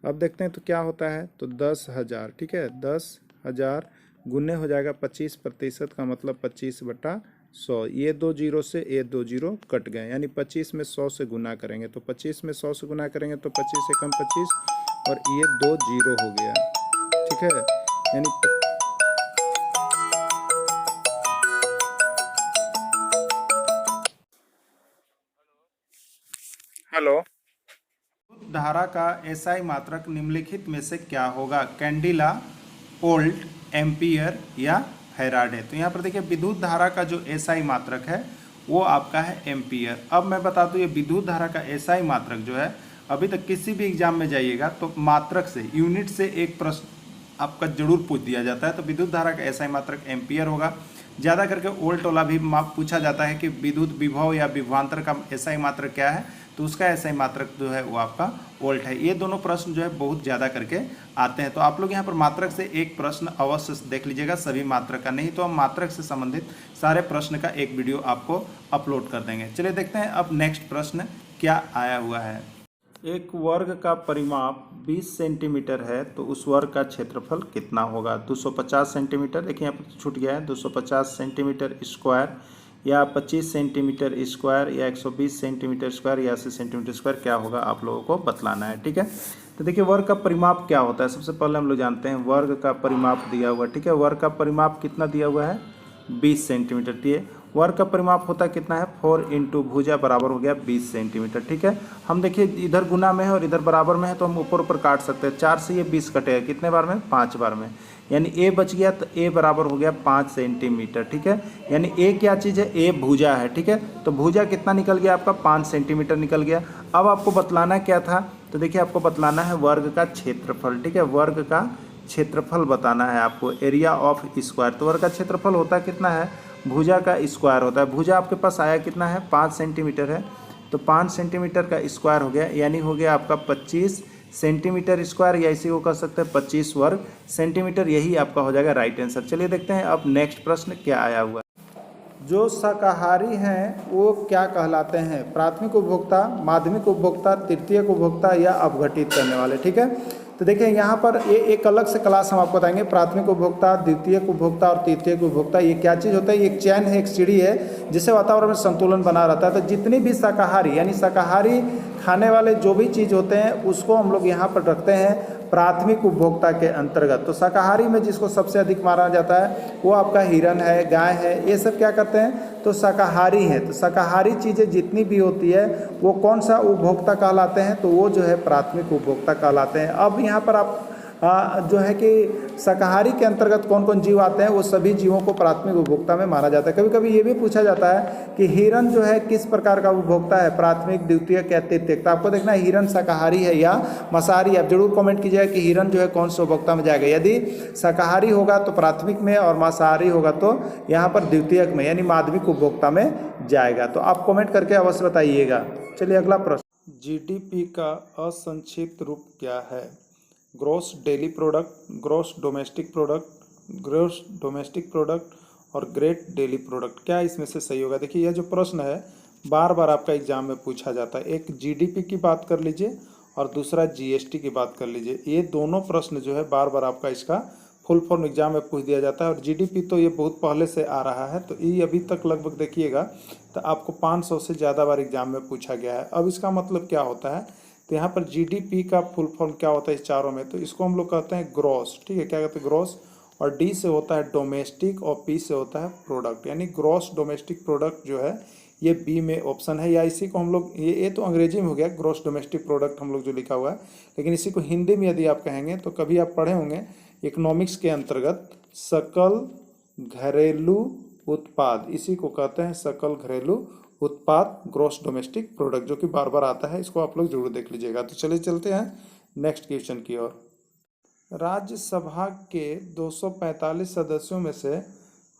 A: अब देखते हैं तो क्या होता है, तो 10,000, ठीक है, 10,000 गुने हो जाएगा 25% का मतलब 25/100। ये 2 जीरो से ये 2 जीरो कट गए, यानी 25 में 100 से गुना करेंगे, तो 25 में 100 से गुना करेंगे तो 25 से कम 25 और ये 2 जीरो हो गया, ठीक है, यानी हेलो। धारा का एसआई मात्रक निम्नलिखित में से क्या होगा, कैंडिला, वोल्ट, एम्पियर या फैराडे। तो यहाँ पर देखिए विद्युत धारा का जो एसआई मात्रक है वो आपका है एम्पियर। अब मैं बता दूँ ये विद्युत धारा का एसआई मात्रक जो है, अभी तक किसी भी एग्जाम में जाइएगा तो मात्रक से, यूनिट से एक प्रश्न आपका जरूर पूछ दिया जाता है। तो विद्युत धारा का एसआई मात्रक एम्पियर होगा। ज़्यादा करके वोल्ट वाला भी पूछा जाता है कि विद्युत विभव या विभवांतर का एसआई मात्रक क्या है, तो उसका एसआई मात्रक जो है वो आपका वोल्ट है। ये दोनों प्रश्न जो है बहुत ज़्यादा करके आते हैं। तो आप लोग यहाँ पर मात्रक से एक प्रश्न अवश्य देख लीजिएगा, सभी मात्रक का, नहीं तो हम मात्रक से संबंधित सारे प्रश्न का एक वीडियो आपको अपलोड कर देंगे। चलिए देखते हैं अब नेक्स्ट प्रश्न क्या आया हुआ है। एक वर्ग का परिमाप 20 सेंटीमीटर है तो उस वर्ग का क्षेत्रफल कितना होगा। 250 सेंटीमीटर, देखिए यहाँ पर छूट गया है, 250 सेंटीमीटर स्क्वायर या 25 सेंटीमीटर स्क्वायर या 120 सेंटीमीटर स्क्वायर या 80 सेंटीमीटर स्क्वायर, क्या होगा आप लोगों को बतलाना है, ठीक है। तो देखिए वर्ग का परिमाप क्या होता है, सबसे पहले हम लोग जानते हैं वर्ग का परिमाप दिया हुआ, ठीक है। वर्ग का परिमाप कितना दिया हुआ है, 20 सेंटीमीटर दिए। वर्ग का परिमाप होता कितना है, 4 इंटू भुजा बराबर हो गया 20 सेंटीमीटर, ठीक है। हम देखिए इधर गुना में है और इधर बराबर में है तो हम ऊपर ऊपर काट सकते हैं। 4 से ये 20 कटेगा, कितने बार में, 5 बार में, यानी ए बच गया तो ए बराबर हो गया 5 सेंटीमीटर, ठीक है। यानी ए क्या चीज़ है, ए भुजा है, ठीक है। तो भुजा कितना निकल गया आपका, 5 सेंटीमीटर निकल गया। अब आपको बतलाना क्या था, तो देखिए आपको बतलाना है वर्ग का क्षेत्रफल, ठीक है। वर्ग का क्षेत्रफल बताना है आपको, एरिया ऑफ स्क्वायर। तो वर्ग का क्षेत्रफल होता कितना है, भुजा का स्क्वायर होता है। भुजा आपके पास आया कितना है, 5 सेंटीमीटर है, तो 5 सेंटीमीटर का स्क्वायर हो गया, यानी हो गया आपका 25 सेंटीमीटर स्क्वायर, या इसी को कह सकते हैं 25 वर्ग सेंटीमीटर, यही आपका हो जाएगा राइट आंसर। चलिए देखते हैं अब नेक्स्ट प्रश्न क्या आया हुआ है। जो शाकाहारी हैं वो क्या कहलाते हैं, प्राथमिक उपभोक्ता, माध्यमिक उपभोक्ता, तृतीयक उपभोक्ता या अपघटित करने वाले, ठीक है। तो देखिए यहाँ पर ये एक अलग से क्लास हम आपको बताएंगे, प्राथमिक उपभोक्ता, द्वितीयक उपभोक्ता और तृतीयक उपभोक्ता। ये क्या चीज़ होता है, ये एक चैन है, एक सीढ़ी है जिससे वातावरण में संतुलन बना रहता है। तो जितनी भी शाकाहारी यानी शाकाहारी खाने वाले जो भी चीज़ होते हैं उसको हम लोग यहाँ पर रखते हैं प्राथमिक उपभोक्ता के अंतर्गत। तो शाकाहारी में जिसको सबसे अधिक माना जाता है वो आपका हिरन है, गाय है, ये सब क्या करते हैं, तो शाकाहारी हैं। तो शाकाहारी चीज़ें जितनी भी होती है वो कौन सा उपभोक्ता कहलाते हैं, तो वो जो है प्राथमिक उपभोक्ता कहलाते हैं। अब यहाँ पर आप जो है कि शाकाहारी के अंतर्गत कौन कौन जीव आते हैं, वो सभी जीवों को प्राथमिक उपभोक्ता में माना जाता है। कभी कभी ये भी पूछा जाता है कि हिरन जो है किस प्रकार का उपभोक्ता है, प्राथमिक, द्वितीयक या तृतीयक। तो आपको देखना है हिरन शाकाहारी है या मांसाहारी। आप जरूर कमेंट कीजिएगा कि हिरन जो है कौन से उपभोक्ता में जाएगा। यदि शाकाहारी होगा तो प्राथमिक में और मांसाहारी होगा तो यहाँ पर द्वितीयक में यानी माध्यमिक उपभोक्ता में जाएगा। तो आप कमेंट करके अवश्य बताइएगा। चलिए अगला प्रश्न, जीडीपी का असंक्षिप्त रूप क्या है, gross daily product, gross domestic product, gross domestic product और ग्रेट डेली प्रोडक्ट, क्या इसमें से सही होगा। देखिए यह जो प्रश्न है बार बार आपका एग्जाम में पूछा जाता है। एक जीडीपी की बात कर लीजिए और दूसरा जीएसटी की बात कर लीजिए। ये दोनों प्रश्न जो है बार बार आपका इसका फुल फॉर्म एग्जाम में पूछ दिया जाता है। और जीडीपी तो ये बहुत पहले से आ रहा है, तो ये अभी तक लगभग देखिएगा तो आपको 500 से ज़्यादा बार एग्जाम में पूछा गया है। अब इसका मतलब क्या होता है, तो यहाँ पर जीडीपी का फुल फॉर्म क्या होता है इस चारों में, तो इसको हम लोग कहते हैं ग्रॉस, ठीक है। क्या कहते हैं, ग्रॉस। और डी से होता है डोमेस्टिक और पी से होता है प्रोडक्ट, यानी ग्रॉस डोमेस्टिक प्रोडक्ट जो है ये बी में ऑप्शन है। या इसी को हम लोग ये तो अंग्रेजी में हो गया ग्रॉस डोमेस्टिक प्रोडक्ट हम लोग जो लिखा हुआ है, लेकिन इसी को हिंदी में यदि आप कहेंगे तो कभी आप पढ़े होंगे इकोनॉमिक्स के अंतर्गत सकल घरेलू उत्पाद, इसी को कहते हैं सकल घरेलू उत्पाद, ग्रॉस डोमेस्टिक प्रोडक्ट, जो कि बार बार आता है। इसको आप लोग जरूर देख लीजिएगा। तो चलिए चलते हैं नेक्स्ट क्वेश्चन की ओर। राज्यसभा के 245 सदस्यों में से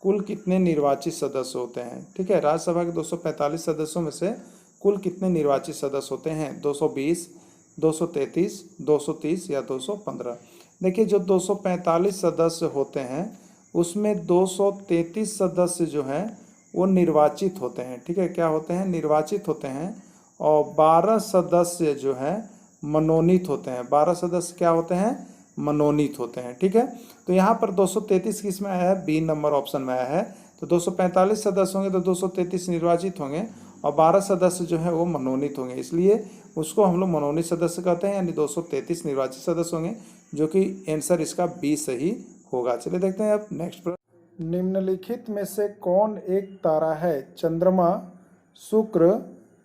A: कुल कितने निर्वाचित सदस्य होते हैं, ठीक है। राज्यसभा के 245 सदस्यों में से कुल कितने निर्वाचित सदस्य होते हैं, 220, 233, 230 या 215। देखिए जो 245 सदस्य होते हैं उसमें 233 सदस्य जो हैं वो निर्वाचित होते हैं, ठीक है, क्या होते हैं, निर्वाचित होते हैं। और 12 सदस्य जो है मनोनीत होते हैं, 12 सदस्य क्या होते हैं, मनोनीत होते हैं, ठीक है। तो यहाँ पर 233 किस में आया है, बी नंबर ऑप्शन में आया है। तो 245 सदस्य होंगे तो 233 निर्वाचित होंगे और 12 सदस्य जो है वो मनोनीत होंगे, इसलिए उसको हम लोग मनोनीत सदस्य कहते हैं, यानी 233 निर्वाचित सदस्य होंगे, जो कि आंसर इसका बी सही होगा। चलिए देखते हैं अब नेक्स्ट प्रश्न। निम्नलिखित में से कौन एक तारा है, चंद्रमा, शुक्र,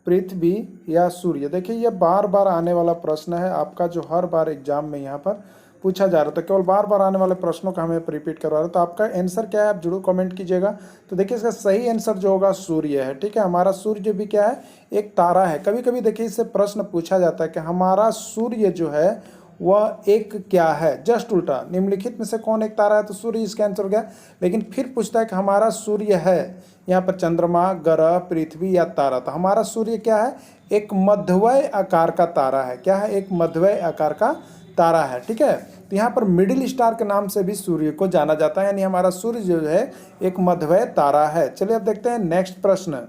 A: पृथ्वी या सूर्य। देखिए ये बार बार आने वाला प्रश्न है आपका, जो हर बार एग्जाम में यहाँ पर पूछा जा रहा था, केवल बार बार आने वाले प्रश्नों का हमें रिपीट करवा रहा है। तो आपका आंसर क्या है, आप जरूर कमेंट कीजिएगा। तो देखिए इसका सही आंसर जो होगा सूर्य है, ठीक है। हमारा सूर्य भी क्या है, एक तारा है। कभी कभी देखिए इससे प्रश्न पूछा जाता है कि हमारा सूर्य जो है वह एक क्या है, जस्ट उल्टा, निम्नलिखित में से कौन एक तारा है, तो सूर्य इसका आंसर हो गया। लेकिन फिर पूछता है कि हमारा सूर्य है यहाँ पर चंद्रमा, ग्रह, पृथ्वी या तारा। तो हमारा सूर्य क्या है, एक मध्यवय आकार का तारा है। क्या है, एक मध्यवय आकार का तारा है, ठीक है। तो यहाँ पर मिडिल स्टार के नाम से भी सूर्य को जाना जाता है, यानी हमारा सूर्य जो है एक मध्यवय तारा है। चलिए अब देखते हैं नेक्स्ट प्रश्न।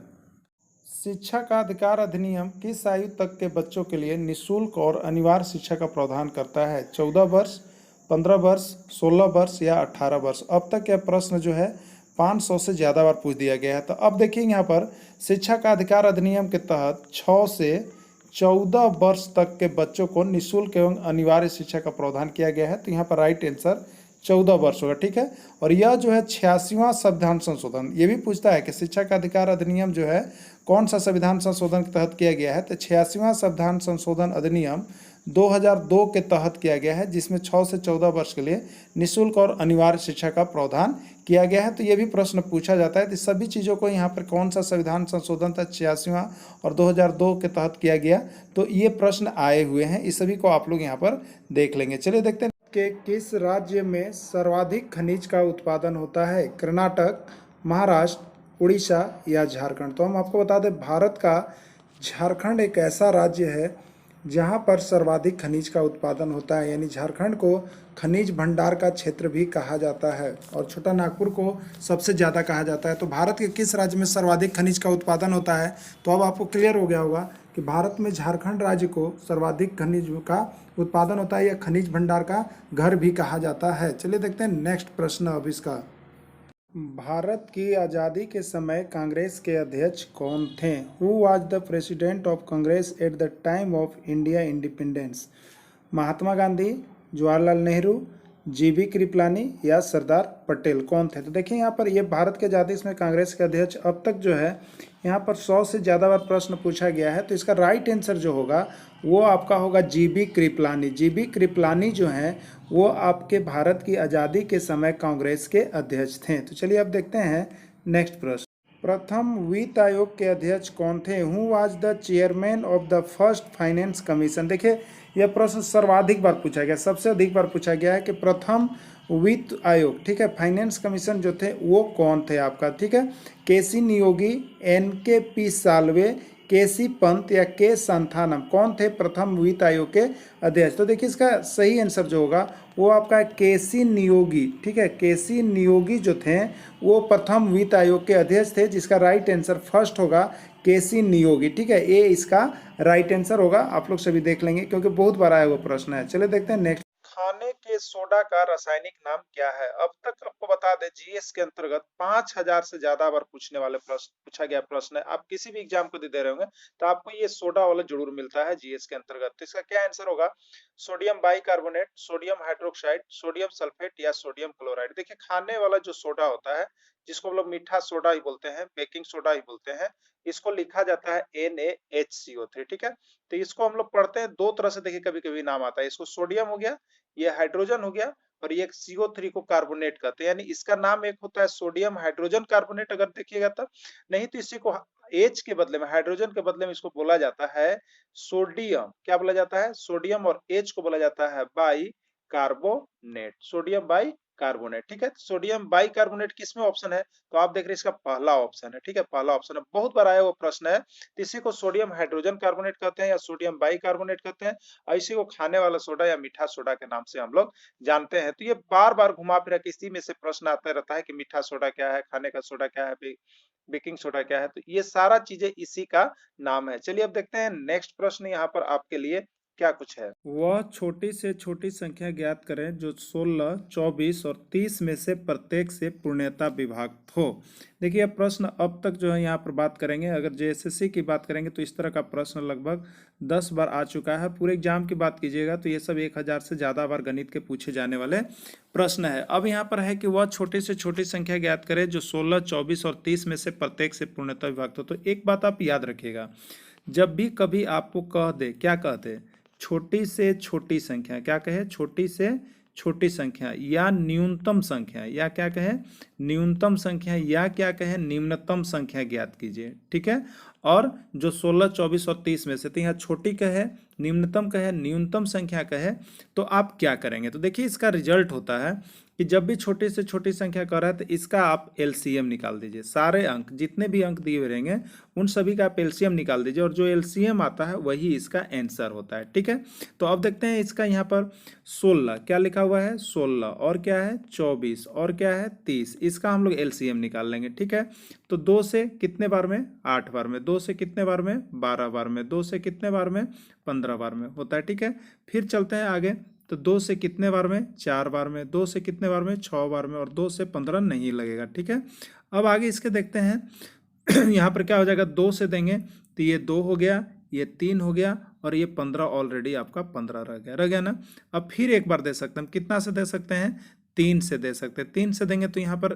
A: शिक्षा का अधिकार अधिनियम किस आयु तक के बच्चों के लिए निःशुल्क और अनिवार्य शिक्षा का प्रावधान करता है, 14 वर्ष, 15 वर्ष, 16 वर्ष या 18 वर्ष। अब तक यह प्रश्न जो है 500 से ज़्यादा बार पूछ दिया गया है। तो अब देखिए यहाँ पर शिक्षा का अधिकार अधिनियम के तहत 6 से 14 वर्ष तक के बच्चों को निःशुल्क एवं अनिवार्य शिक्षा का प्रावधान किया गया है। तो यहाँ पर राइट आंसर 14 वर्ष होगा, ठीक है। और यह जो है 86वां संविधान संशोधन, ये भी पूछता है कि शिक्षा का अधिकार अधिनियम जो है कौन सा संविधान संशोधन के तहत किया गया है। तो 86वां संविधान संशोधन अधिनियम 2002 के तहत किया गया है, जिसमें 6 से 14 वर्ष के लिए निःशुल्क और अनिवार्य शिक्षा का प्रावधान किया गया है। तो ये भी प्रश्न पूछा जाता है। तो सभी चीज़ों को यहाँ पर कौन सा संविधान संशोधन था 86वां और 2002 के तहत किया गया, तो ये प्रश्न आए हुए हैं, इस सभी को आप लोग यहाँ पर देख लेंगे। चलिए देखते हैं कि किस राज्य में सर्वाधिक खनिज का उत्पादन होता है, कर्नाटक, महाराष्ट्र, उड़ीसा या झारखंड। तो हम आपको बता दें, भारत का झारखंड एक ऐसा राज्य है जहां पर सर्वाधिक खनिज का उत्पादन होता है, यानी झारखंड को खनिज भंडार का क्षेत्र भी कहा जाता है और छोटा नागपुर को सबसे ज़्यादा कहा जाता है। तो भारत के किस राज्य में सर्वाधिक खनिज का उत्पादन होता है, तो अब आपको क्लियर हो गया होगा कि भारत में झारखंड राज्य को सर्वाधिक खनिज का उत्पादन होता है, या खनिज भंडार का घर भी कहा जाता है। चलिए देखते हैं नेक्स्ट प्रश्न अब इसका। भारत की आज़ादी के समय कांग्रेस के अध्यक्ष कौन थे? Who was the president of Congress at the time of India independence? Mahatma Gandhi, Jawaharlal Nehru, GB Kripalani या सरदार पटेल, कौन थे? तो देखिए यहाँ पर ये भारत के आज़ादी में कांग्रेस के अध्यक्ष अब तक जो है यहाँ पर 100 से ज़्यादा बार प्रश्न पूछा गया है। तो इसका राइट आंसर जो होगा वो आपका होगा जीबी कृपलानी। जीबी कृपलानी जो हैं वो आपके भारत की आज़ादी के समय कांग्रेस के अध्यक्ष थे। तो चलिए अब देखते हैं नेक्स्ट प्रश्न। प्रथम वित्त आयोग के अध्यक्ष कौन थे? Who was the chairman of the first finance commission? देखिए यह प्रश्न सर्वाधिक बार पूछा गया, सबसे अधिक बार पूछा गया है कि प्रथम वित्त आयोग, ठीक है, फाइनेंस कमीशन जो थे वो कौन थे आपका, ठीक है। केसी नियोगी, एन के पी साल्वे, केसी पंत या के संथानम, कौन थे प्रथम वित्त आयोग के अध्यक्ष? तो देखिए इसका सही आंसर जो होगा वो आपका है केसी नियोगी, ठीक है। केसी नियोगी जो थे वो प्रथम वित्त आयोग के अध्यक्ष थे, जिसका राइट आंसर फर्स्ट होगा केसी नियोगी, ठीक है। ए इसका राइट आंसर होगा। आप लोग सभी देख लेंगे क्योंकि बहुत बार आया हुआ प्रश्न है। चलिए देखते हैं नेक्स्ट। खाने के सोडा का रासायनिक नाम क्या है? अब तक आपको बता दें जीएस के अंतर्गत 5000 से ज्यादा बार पूछने वाले प्रश्न पूछा गया प्रश्न है। आप किसी भी एग्जाम को दे रहे होंगे तो आपको ये सोडा वाला जरूर मिलता है जीएस के अंतर्गत। तो इसका क्या आंसर होगा? Sodium bicarbonate, sodium hydroxide, sodium sulphate या सोडियम क्लोराइड। देखिए खाने वाला जो सोडा होता है, जिसको हम लोग मीठा सोडा ही बोलते हैं, बेकिंग सोडा ही बोलते हैं, इसको लिखा जाता है NaHCO3, ठीक है। तो इसको हम लोग पढ़ते हैं दो तरह से, देखिए कभी कभी नाम आता है, इसको सोडियम हो गया, ये हाइड्रोजन हो गया, और ये CO3 को कार्बोनेट कहते हैं, यानी इसका नाम एक होता है सोडियम हाइड्रोजन कार्बोनेट अगर देखिएगा तब, नहीं तो इसी को H के बदले में, हाइड्रोजन के बदले में इसको बोला जाता है सोडियम। क्या बोला जाता है? सोडियम। और H को बोला जाता है by carbonate, sodium by carbonate, ठीक है। सोडियम बाई कार्बोनेट किसमें ऑप्शन है? तो आप देख रहे हैं इसका पहला ऑप्शन है, ठीक है, पहला ऑप्शन है। बहुत बार आया वो प्रश्न है। तो इसी को सोडियम हाइड्रोजन कार्बोनेट कहते हैं या सोडियम बाई कार्बोनेट कहते हैं, और इसी को खाने वाला सोडा या मीठा सोडा के नाम से हम लोग जानते हैं। तो ये बार बार घुमा फिरा के इसी में से प्रश्न आता रहता है कि मीठा सोडा क्या है, खाने का सोडा क्या है, बेकिंग सोडा क्या है, तो ये सारा चीजें इसी का नाम है। चलिए अब देखते हैं नेक्स्ट प्रश्न यहाँ पर आपके लिए क्या कुछ है। वह छोटी से छोटी संख्या ज्ञात करें जो 16, 24 और 30 में से प्रत्येक से पूर्णतः विभक्त हो। देखिए अब प्रश्न अब तक जो है यहाँ पर बात करेंगे, अगर जेएसएससी की बात करेंगे तो इस तरह का प्रश्न लगभग 10 बार आ चुका है। पूरे एग्जाम की बात कीजिएगा तो ये सब 1000 से ज़्यादा बार गणित के पूछे जाने वाले प्रश्न है। अब यहाँ पर है कि वह छोटी से छोटी संख्या ज्ञात करें जो 16, 24 और 30 में से प्रत्येक से पूर्णतः विभक्त हो। तो एक बात आप याद रखिएगा, जब भी कभी आपको कह दे, क्या कहते, छोटी से छोटी संख्या, क्या कहे, छोटी से छोटी संख्या या न्यूनतम संख्या, या क्या कहे, न्यूनतम संख्या, या क्या कहे, निम्नतम संख्या ज्ञात कीजिए, ठीक है। और जो 16, 24 और 30 में से, तो यहाँ छोटी कहे, निम्नतम कहे, न्यूनतम संख्या कहे, तो आप क्या करेंगे। तो देखिए इसका रिजल्ट होता है कि जब भी छोटी से छोटी संख्या कर रहा है तो इसका आप एलसीएम निकाल दीजिए। सारे अंक, जितने भी अंक दिए हुए रहेंगे उन सभी का आप एलसीएम निकाल दीजिए, और जो एलसीएम आता है वही इसका आंसर होता है, ठीक है। तो अब देखते हैं इसका यहाँ पर 16 क्या लिखा हुआ है, 16 और क्या है 24 और क्या है 30, इसका हम लोग एलसीएम निकाल लेंगे, ठीक है। तो 2 से कितने बार में, 8 बार में, 2 से कितने बार में, 12 बार में, 2 से कितने बार में, 15 बार में होता है, ठीक है। फिर चलते हैं आगे, तो 2 से कितने बार में, 4 बार में, 2 से कितने बार में, 6 बार में, और 2 से 15 नहीं लगेगा, ठीक है। अब आगे इसके देखते हैं यहाँ पर क्या हो जाएगा, 2 से देंगे तो ये 2 हो गया, ये 3 हो गया, और ये 15 ऑलरेडी आपका 15 रह गया ना। अब फिर एक बार दे सकते हैं, कितना से दे सकते हैं, 3 से दे सकते हैं। 3 से देंगे तो यहाँ पर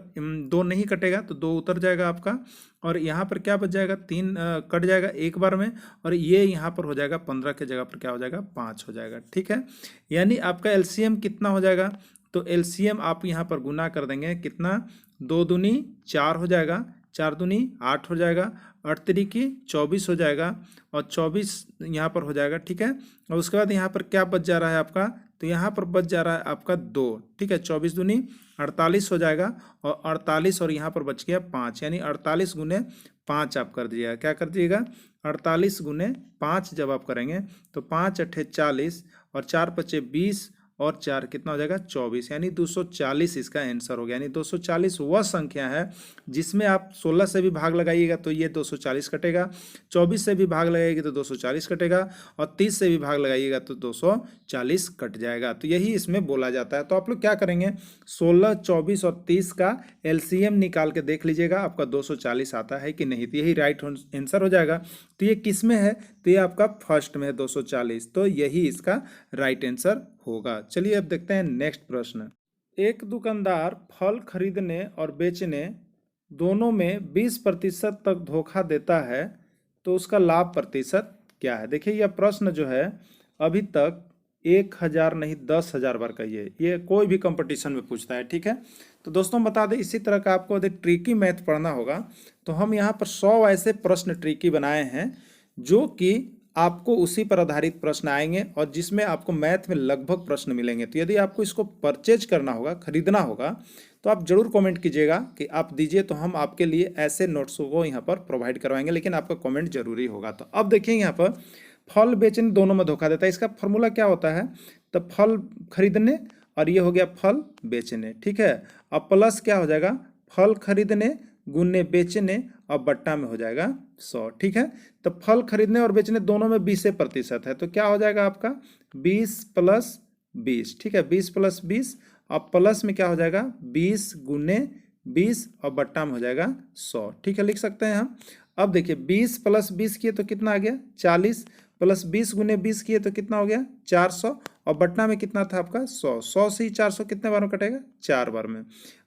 A: 2 नहीं कटेगा, तो 2 उतर जाएगा आपका, और यहाँ पर क्या बच जाएगा, 3 कट जाएगा एक बार में, और ये यहाँ पर हो जाएगा 15 के जगह पर क्या हो जाएगा, 5 हो जाएगा, ठीक है। यानी आपका एलसीएम कितना हो जाएगा, तो एलसीएम आप यहाँ पर गुना कर देंगे, कितना, 2 दूनी 4 हो जाएगा, 4 दूनी 8 हो जाएगा, 8 तिरिकी 24 हो जाएगा, और 24 यहाँ पर हो जाएगा, ठीक है। और उसके बाद यहाँ पर क्या बच जा रहा है आपका, तो यहाँ पर बच जा रहा है आपका 2, ठीक है। 24 दूनी 48 हो जाएगा, और 48 और यहाँ पर बच गया 5, यानी 48 गुने 5 आप कर दीजिएगा, क्या कर दीजिएगा, 48 गुने 5 जब आप करेंगे तो 5 अट्ठे 40, और 4 पचे 20, और 4 कितना हो जाएगा 24, यानी 240 इसका आंसर हो गया। यानी 240 वह संख्या है जिसमें आप 16 से भी भाग लगाइएगा तो ये 240 कटेगा, 24 से भी भाग लगाइएगा तो 240 कटेगा, और 30 से भी भाग लगाइएगा तो 240 कट जाएगा। तो यही इसमें बोला जाता है। तो आप लोग क्या करेंगे, 16, 24 और 30 का एलसीएम निकाल के देख लीजिएगा आपका 240 आता है कि नहीं, तो यही राइट आंसर हो जाएगा। तो ये किस में है, तो ये आपका फर्स्ट में है 240, तो यही इसका राइट आंसर होगा। चलिए अब देखते हैं नेक्स्ट प्रश्न। एक दुकानदार फल खरीदने और बेचने दोनों में 20% तक धोखा देता है, तो उसका लाभ प्रतिशत क्या है। देखिए यह प्रश्न जो है अभी तक 1000 नहीं 10,000 बार कहिए, ये कोई भी कंपटीशन में पूछता है, ठीक है। तो दोस्तों बता दें, इसी तरह का आपको यदि ट्रिकी मैथ पढ़ना होगा तो हम यहाँ पर 100 ऐसे प्रश्न ट्रिकी बनाए हैं जो कि आपको उसी पर आधारित प्रश्न आएंगे, और जिसमें आपको मैथ में लगभग प्रश्न मिलेंगे। तो यदि आपको इसको परचेज करना होगा, खरीदना होगा, तो आप जरूर कमेंट कीजिएगा कि आप दीजिए, तो हम आपके लिए ऐसे नोट्स को यहाँ पर प्रोवाइड करवाएंगे, लेकिन आपका कमेंट जरूरी होगा। तो अब देखिए यहाँ पर फल बेचने दोनों में धोखा देता है, इसका फॉर्मूला क्या होता है, तो फल खरीदने और ये हो गया फल बेचने, ठीक है। अब प्लस क्या हो जाएगा, फल खरीदने गुने बेचने, और बट्टा में हो जाएगा 100, ठीक है। तो फल खरीदने और बेचने दोनों में 20% है, तो क्या हो जाएगा आपका 20 + 20, ठीक है, 20 + 20, अब प्लस में क्या हो जाएगा 20 गुने 20, और बट्टा में हो जाएगा 100, ठीक है, लिख सकते हैं हम। अब देखिए 20 + 20 किए तो कितना आ गया 40, + 20 गुने 20 किए तो कितना हो गया 400, और बट्टा में कितना था आपका 100, 100 से ही 400 कितने बार में कटेगा 4 बार में।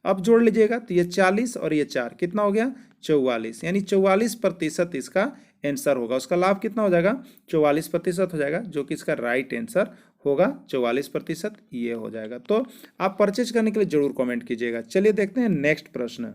A: अब जोड़ लीजिएगा तो ये 40 और ये 4 कितना हो गया 44, यानी 44% इसका आंसर होगा। उसका लाभ कितना हो जाएगा 44% हो जाएगा, जो कि इसका राइट आंसर होगा 44%, ये हो जाएगा। तो आप परचेज करने के लिए जरूर कमेंट कीजिएगा। चलिए देखते हैं नेक्स्ट प्रश्न।